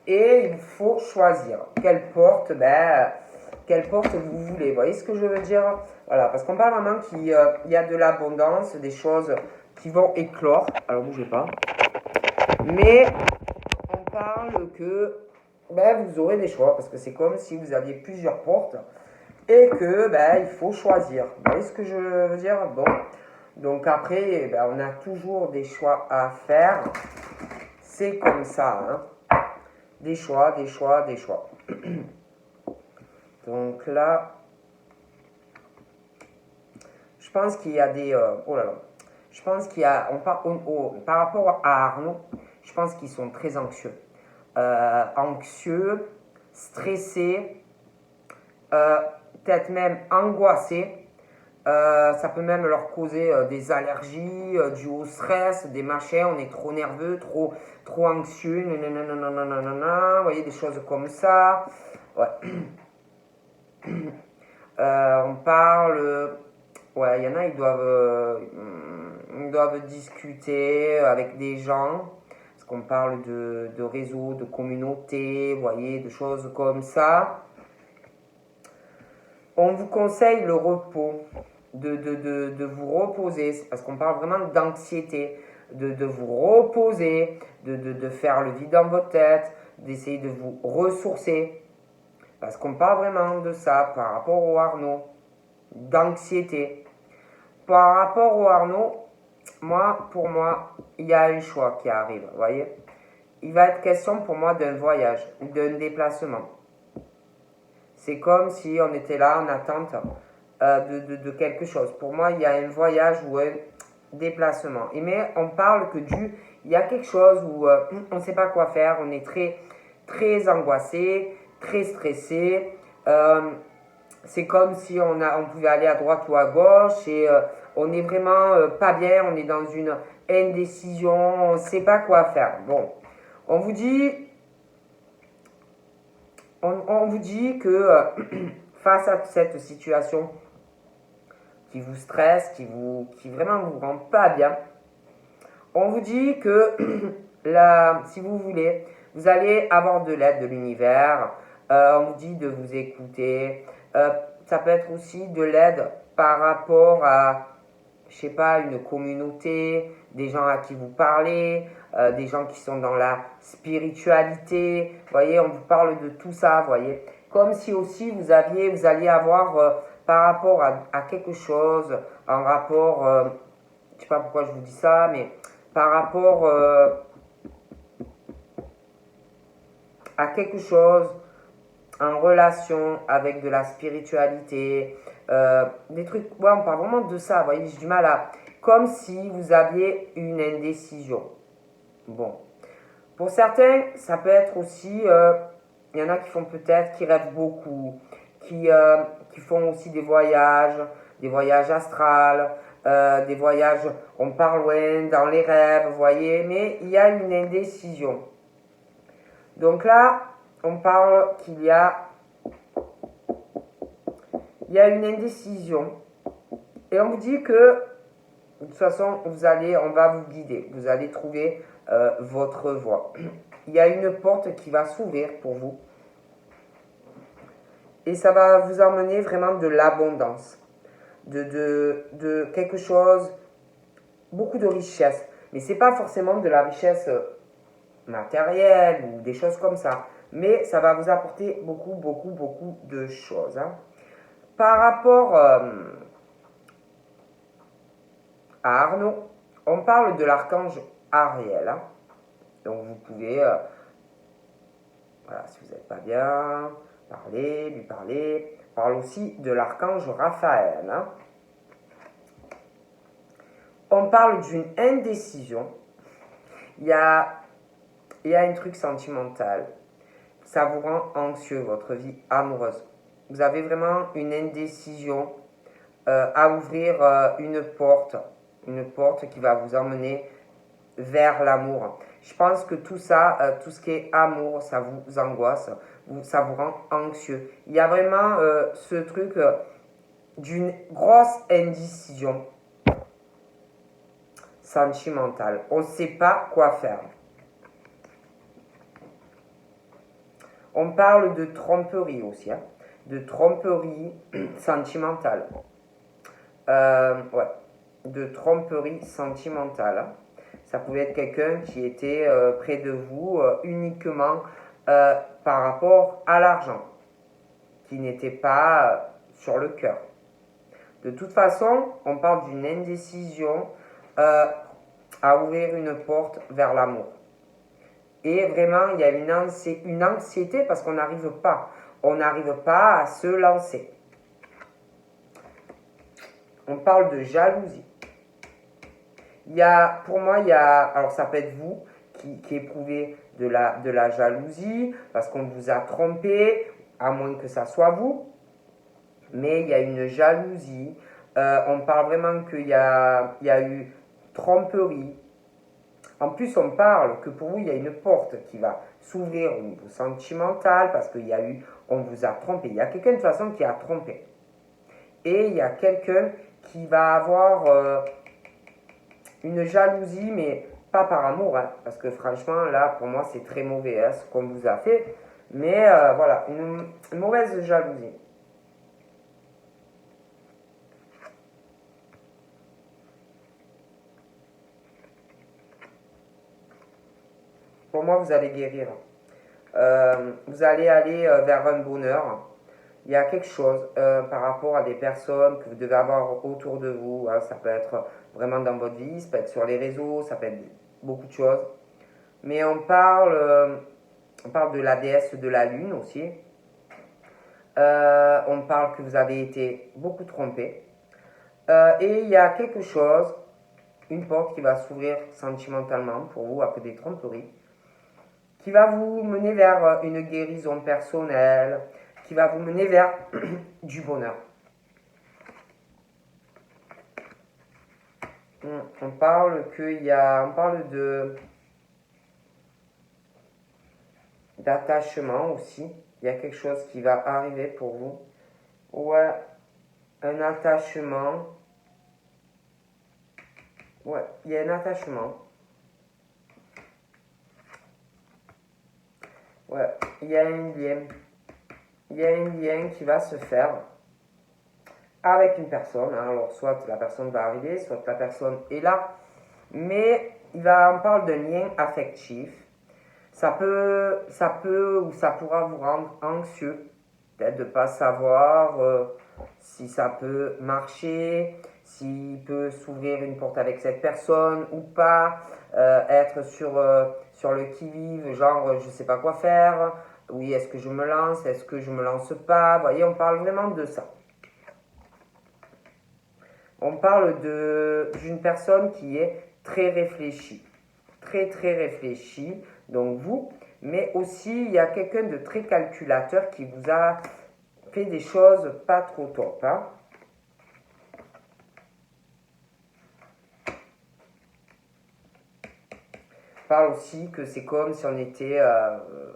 Et il faut choisir quelle porte vous voulez. Vous voyez ce que je veux dire? Voilà, parce qu'on parle vraiment qu'il y a de l'abondance, des choses qui vont éclore. Alors bougez pas. Mais on parle que vous aurez des choix, parce que c'est comme si vous aviez plusieurs portes et que il faut choisir. Vous voyez ce que je veux dire? Bon. Donc après, on a toujours des choix à faire. C'est comme ça, hein. Des choix, des choix, des choix. Donc là, je pense qu'il y a des... oh là là. Je pense qu'il y a... par rapport à Arnaud, je pense qu'ils sont très anxieux. Anxieux, stressés, peut-être même angoissés. Ça peut même leur causer des allergies, du haut stress, des machins, on est trop nerveux, trop anxieux, vous voyez, des choses comme ça. Ouais. On parle, ouais, il y en a, ils doivent discuter avec des gens, parce qu'on parle de réseaux, de communautés, vous voyez, de choses comme ça. On vous conseille le repos, de vous reposer, parce qu'on parle vraiment d'anxiété, de vous reposer, de faire le vide dans votre tête, d'essayer de vous ressourcer, parce qu'on parle vraiment de ça par rapport au Arnaud, d'anxiété. Par rapport au Arnaud, pour moi, il y a un choix qui arrive, vous voyez. Il va être question pour moi d'un voyage, d'un déplacement. C'est comme si on était là en attente de quelque chose. Pour moi, il y a un voyage ou un déplacement. Mais on parle que il y a quelque chose où on ne sait pas quoi faire, on est très, très angoissé, très stressé. C'est comme si on pouvait aller à droite ou à gauche et on n'est vraiment pas bien, on est dans une indécision, on ne sait pas quoi faire. Bon, on vous dit que face à cette situation qui vous stresse, qui vraiment vous rend pas bien, on vous dit que si vous voulez, vous allez avoir de l'aide de l'univers. On vous dit de vous écouter. Ça peut être aussi de l'aide par rapport à, je sais pas, une communauté, des gens à qui vous parlez, des gens qui sont dans la spiritualité. Vous voyez, on vous parle de tout ça, vous voyez. Comme si aussi vous alliez avoir par rapport à quelque chose, en rapport, je sais pas pourquoi je vous dis ça, mais par rapport à quelque chose en relation avec de la spiritualité, des trucs, ouais, on parle vraiment de ça, vous voyez, j'ai du mal à, comme si vous aviez une indécision. Bon, pour certains, ça peut être aussi, il y en a qui font peut-être, qui rêvent beaucoup, qui font aussi des voyages astrales, des voyages, on parle loin, dans les rêves, vous voyez, mais il y a une indécision. Donc là, on parle qu'il y a une indécision. Et on vous dit que, de toute façon, on va vous guider. Vous allez trouver votre voie. Il y a une porte qui va s'ouvrir pour vous. Et ça va vous emmener vraiment de l'abondance. De quelque chose beaucoup de richesse. Mais ce n'est pas forcément de la richesse matérielle ou des choses comme ça. Mais ça va vous apporter beaucoup, beaucoup, beaucoup de choses. Hein. Par rapport à Arnaud, on parle de l'archange Ariel. Hein. Donc vous pouvez, voilà, si vous n'êtes pas bien, lui parler. On parle aussi de l'archange Raphaël. Hein. On parle d'une indécision. Il y a un truc sentimental. Ça vous rend anxieux, votre vie amoureuse. Vous avez vraiment une indécision à ouvrir une porte qui va vous emmener vers l'amour. Je pense que tout ça, tout ce qui est amour, ça vous angoisse, ça vous rend anxieux. Il y a vraiment ce truc d'une grosse indécision sentimentale. On ne sait pas quoi faire. On parle de tromperie aussi, hein, de tromperie sentimentale. Ouais, de tromperie sentimentale. Hein. Ça pouvait être quelqu'un qui était près de vous uniquement par rapport à l'argent, qui n'était pas sur le cœur. De toute façon, on parle d'une indécision à ouvrir une porte vers l'amour. Et vraiment, il y a une anxiété parce qu'on n'arrive pas. On n'arrive pas à se lancer. On parle de jalousie. Pour moi, alors ça peut être vous qui éprouvez de la jalousie parce qu'on vous a trompé, à moins que ça soit vous. Mais il y a une jalousie. On parle vraiment qu'il y a eu tromperie. En plus, on parle que pour vous, il y a une porte qui va s'ouvrir au niveau sentimental parce on vous a trompé. Il y a quelqu'un de toute façon qui a trompé. Et il y a quelqu'un qui va avoir une jalousie, mais pas par amour. Hein, parce que franchement, là, pour moi, c'est très mauvais hein, ce qu'on vous a fait. Mais voilà, une mauvaise jalousie. Pour moi, vous allez guérir. Vous allez aller vers un bonheur. Il y a quelque chose par rapport à des personnes que vous devez avoir autour de vous. Hein, ça peut être vraiment dans votre vie, ça peut être sur les réseaux, ça peut être beaucoup de choses. Mais on parle de la déesse de la lune aussi. On parle que vous avez été beaucoup trompé. Et il y a quelque chose, une porte qui va s'ouvrir sentimentalement pour vous après des tromperies, qui va vous mener vers une guérison personnelle, qui va vous mener vers du bonheur. On parle d'attachement aussi. Il y a quelque chose qui va arriver pour vous. Ouais, un attachement. Ouais, il y a un attachement. Ouais, il y a un lien. Il y a un lien qui va se faire avec une personne. Hein. Alors, soit la personne va arriver, soit la personne est là. Mais on parle d'un lien affectif. Ça peut ou ça pourra vous rendre anxieux. Peut-être de ne pas savoir si ça peut marcher, s'il peut s'ouvrir une porte avec cette personne ou pas. Être sur le qui-vive, genre je ne sais pas quoi faire. Oui, est-ce que je me lance? Est-ce que je ne me lance pas? Vous voyez, on parle vraiment de ça. On parle d'une personne qui est très réfléchie. Très, très réfléchie. Donc vous, mais aussi il y a quelqu'un de très calculateur qui vous a fait des choses pas trop top. Hein. On parle aussi que c'est comme si on était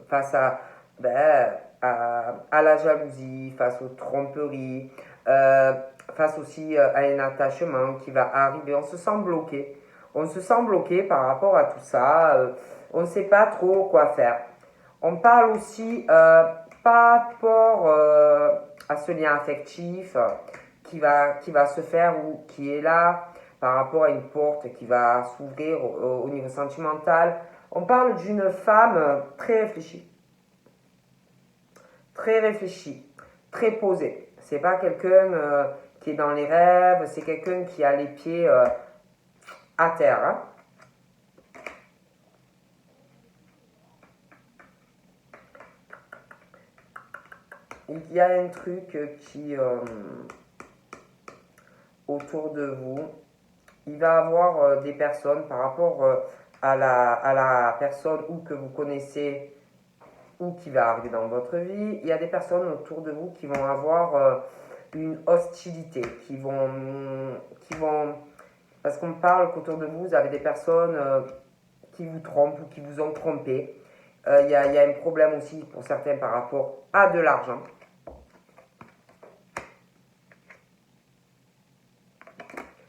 face à la jalousie, face aux tromperies, face aussi à un attachement qui va arriver. On se sent bloqué. On se sent bloqué par rapport à tout ça. On ne sait pas trop quoi faire. On parle aussi par rapport à ce lien affectif qui va se faire ou qui est là. par rapport à une porte qui va s'ouvrir au niveau sentimental. On parle d'une femme très réfléchie, très posée. C'est pas quelqu'un qui est dans les rêves, c'est quelqu'un qui a les pieds à terre. Hein. Il y a un truc qui, autour de vous, il va avoir des personnes par rapport à la personne ou que vous connaissez ou qui va arriver dans votre vie. Il y a des personnes autour de vous qui vont avoir une hostilité, parce qu'on parle qu'autour de vous, vous avez des personnes qui vous trompent ou qui vous ont trompé. Il y a un problème aussi pour certains par rapport à de l'argent.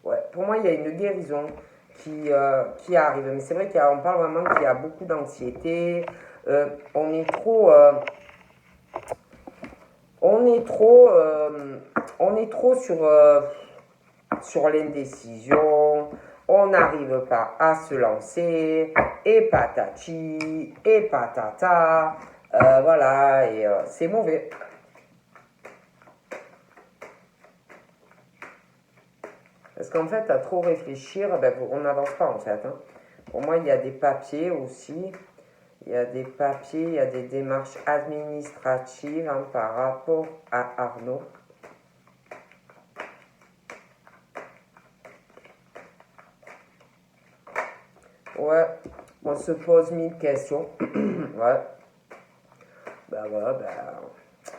Ouais, pour moi, il y a une guérison qui arrive. Mais c'est vrai qu'on parle vraiment qu'il y a beaucoup d'anxiété. On est trop... on est trop sur l'indécision. On n'arrive pas à se lancer. Et patati, et patata. Voilà, et c'est mauvais. Parce qu'en fait, à trop réfléchir, ben, on n'avance pas en fait. Hein. Pour moi, il y a des papiers aussi. Il y a des papiers, il y a des démarches administratives hein, par rapport à Arnaud. Ouais, on se pose 1000 questions. Ouais. Ben voilà, ben,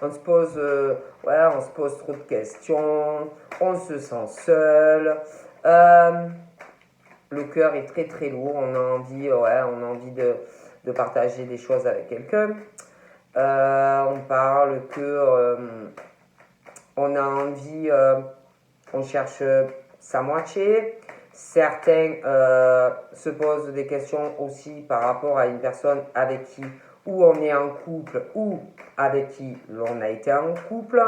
on se pose trop de questions. On se sent seul. Le cœur est très très lourd. On a envie, de partager des choses avec quelqu'un. On parle que on a envie, on cherche sa moitié. Certains se posent des questions aussi par rapport à une personne avec qui ou on est en couple ou avec qui l'on a été en couple.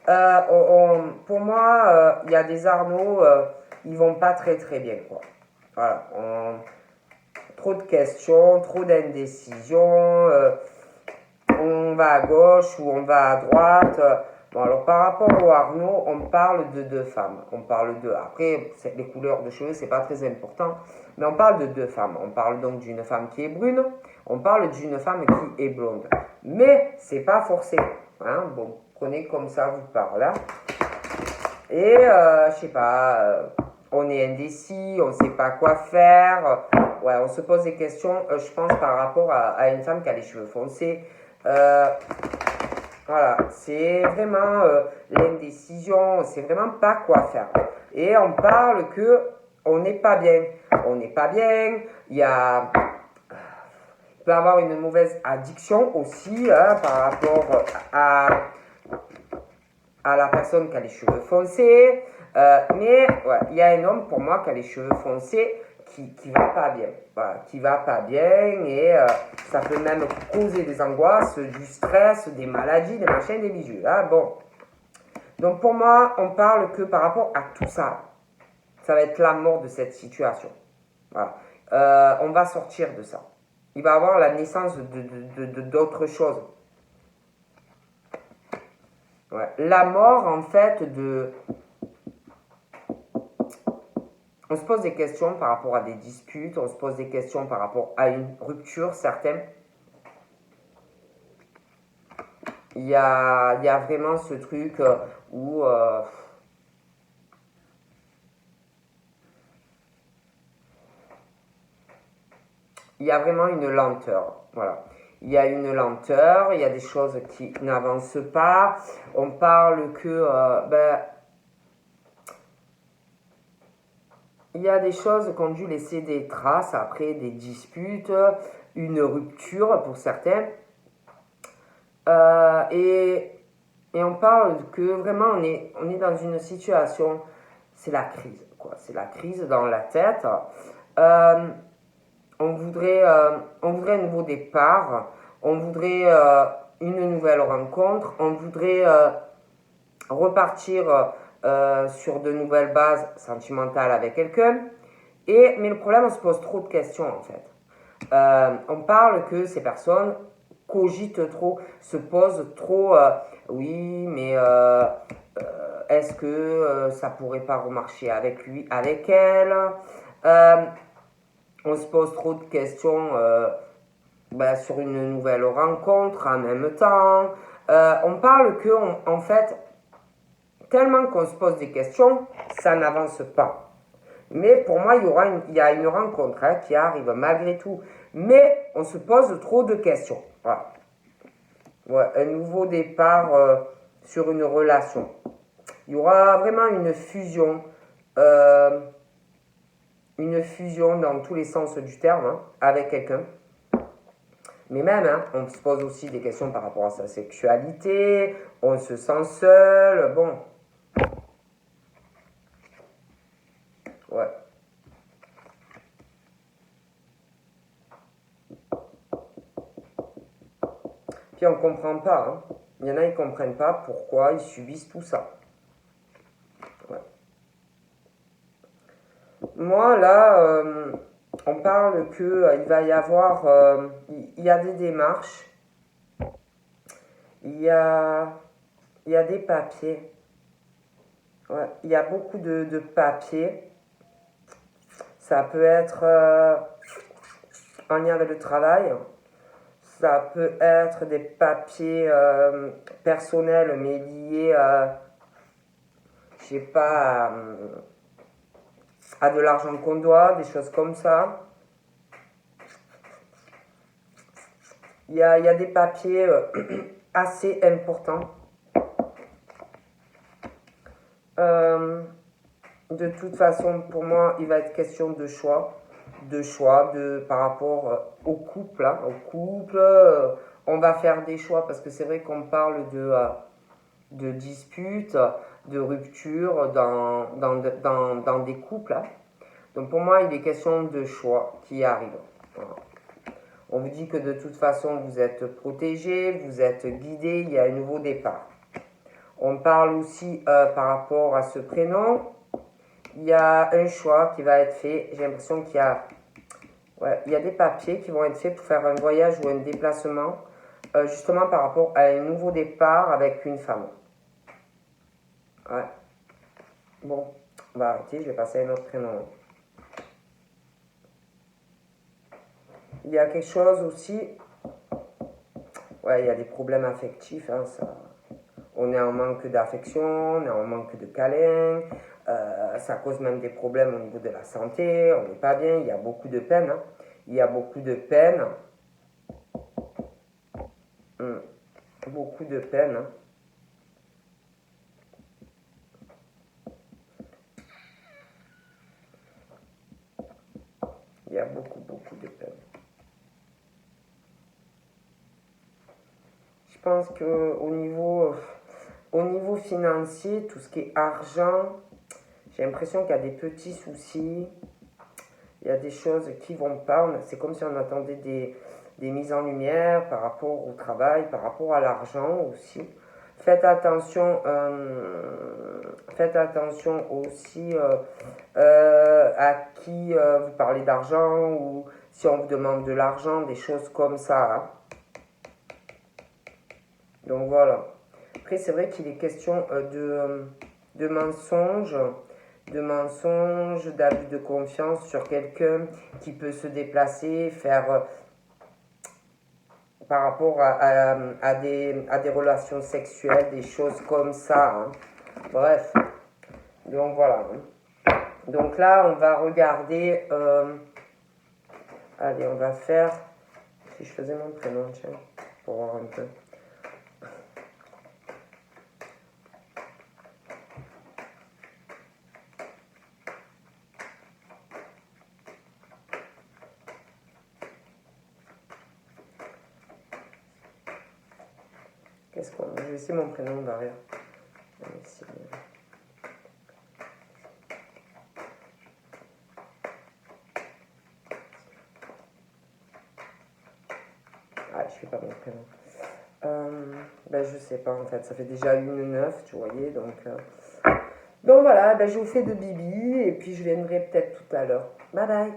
Pour moi, il y a des Arnaud, ils vont pas très très bien quoi. Voilà, trop de questions, trop d'indécision. On va à gauche ou on va à droite. Bon, alors par rapport au Arnaud, on parle de deux femmes. On parle de. Après, les couleurs de cheveux, c'est pas très important. Mais on parle de deux femmes. On parle donc d'une femme qui est brune. On parle d'une femme qui est blonde. Mais c'est pas forcé. Hein, bon, prenez comme ça vous parle. Hein. Et je sais pas. On est indécis, on sait pas quoi faire. Ouais, on se pose des questions. Je pense par rapport à une femme qui a les cheveux foncés. Voilà, c'est vraiment l'indécision, c'est vraiment pas quoi faire. Et on parle que on n'est pas bien. On n'est pas bien, il peut y avoir une mauvaise addiction aussi hein, par rapport à la personne qui a les cheveux foncés. Mais ouais, il y a un homme pour moi qui a les cheveux foncés qui va pas bien. Voilà, qui va pas bien et ça peut même causer des angoisses, du stress, des maladies, des machins, des bijoux. Hein, bon. Donc pour moi, on parle que par rapport à tout ça, ça va être la mort de cette situation. Voilà. On va sortir de ça. Il va y avoir la naissance d'autres choses. Ouais. La mort, en fait, on se pose des questions par rapport à des disputes, on se pose des questions par rapport à une rupture certaine. Il y a vraiment ce truc où il y a vraiment une lenteur. Voilà. Il y a une lenteur, il y a des choses qui n'avancent pas. On parle que il y a des choses qui ont dû laisser des traces après des disputes, une rupture pour certains. Et on parle que vraiment on est dans une situation, c'est la crise, quoi. C'est la crise dans la tête. On voudrait un nouveau départ, on voudrait une nouvelle rencontre, on voudrait repartir sur de nouvelles bases sentimentales avec quelqu'un. Mais le problème, on se pose trop de questions en fait. On parle que ces personnes cogitent trop, se posent trop, oui, mais est-ce que ça pourrait pas remarcher avec lui, avec elle. On se pose trop de questions sur une nouvelle rencontre en même temps. On parle que, en fait, tellement qu'on se pose des questions, ça n'avance pas. Mais pour moi, il y a une rencontre qui arrive malgré tout. Mais on se pose trop de questions. Voilà. Ouais, un nouveau départ sur une relation. Il y aura vraiment une fusion dans tous les sens du terme avec quelqu'un. Mais même, on se pose aussi des questions par rapport à sa sexualité, on se sent seul, bon. Ouais. Puis on ne comprend pas. Il y en a, ils ne comprennent pas pourquoi ils subissent tout ça. Ouais. Moi, là, on parle qu'il va y avoir... il y a des démarches. Il y a des papiers. Ouais. Il y a beaucoup de papiers. Ça peut être en lien avec le travail. Ça peut être des papiers personnels, mais liés, je sais pas, à de l'argent qu'on doit, des choses comme ça. Il y a des papiers assez importants. De toute façon, pour moi, il va être question de choix. Par rapport au couple. On va faire des choix parce que c'est vrai qu'on parle de disputes, de rupture dans des couples. Donc pour moi, il est question de choix qui arrivent. Voilà. On vous dit que de toute façon, vous êtes protégé, vous êtes guidé, il y a un nouveau départ. On parle aussi par rapport à ce prénom. Il y a un choix qui va être fait. J'ai l'impression qu'il y a des papiers qui vont être faits pour faire un voyage ou un déplacement, justement par rapport à un nouveau départ avec une femme. Ouais. Bon, on va arrêter, je vais passer à un autre prénom. Il y a quelque chose aussi. Ouais, il y a des problèmes affectifs. On est en manque d'affection, on est en manque de câlin. Ça cause même des problèmes au niveau de la santé. On n'est pas bien, il y a beaucoup de peine. Il y a beaucoup de peine. Beaucoup de peine. Il y a beaucoup de peine. Je pense qu'au niveau financier, tout ce qui est argent, j'ai l'impression qu'il y a des petits soucis. Il y a des choses qui vont pas. C'est comme si on attendait des mises en lumière par rapport au travail, par rapport à l'argent aussi. Faites attention aussi à qui vous parlez d'argent ou si on vous demande de l'argent, des choses comme ça. Donc voilà. Après, c'est vrai qu'il est question de mensonges, d'abus de confiance sur quelqu'un qui peut se déplacer, faire par rapport à des relations sexuelles, des choses comme ça. Bref, donc voilà. Donc là, on va regarder. Allez, on va faire. Si je faisais mon prénom, tiens, pour voir un peu. Je vais essayer mon prénom derrière. Je fais pas mon prénom. Je sais pas en fait, ça fait déjà 1-9, tu voyais, donc Donc voilà, ben, je vous fais de bibi et puis je viendrai peut-être tout à l'heure. Bye bye.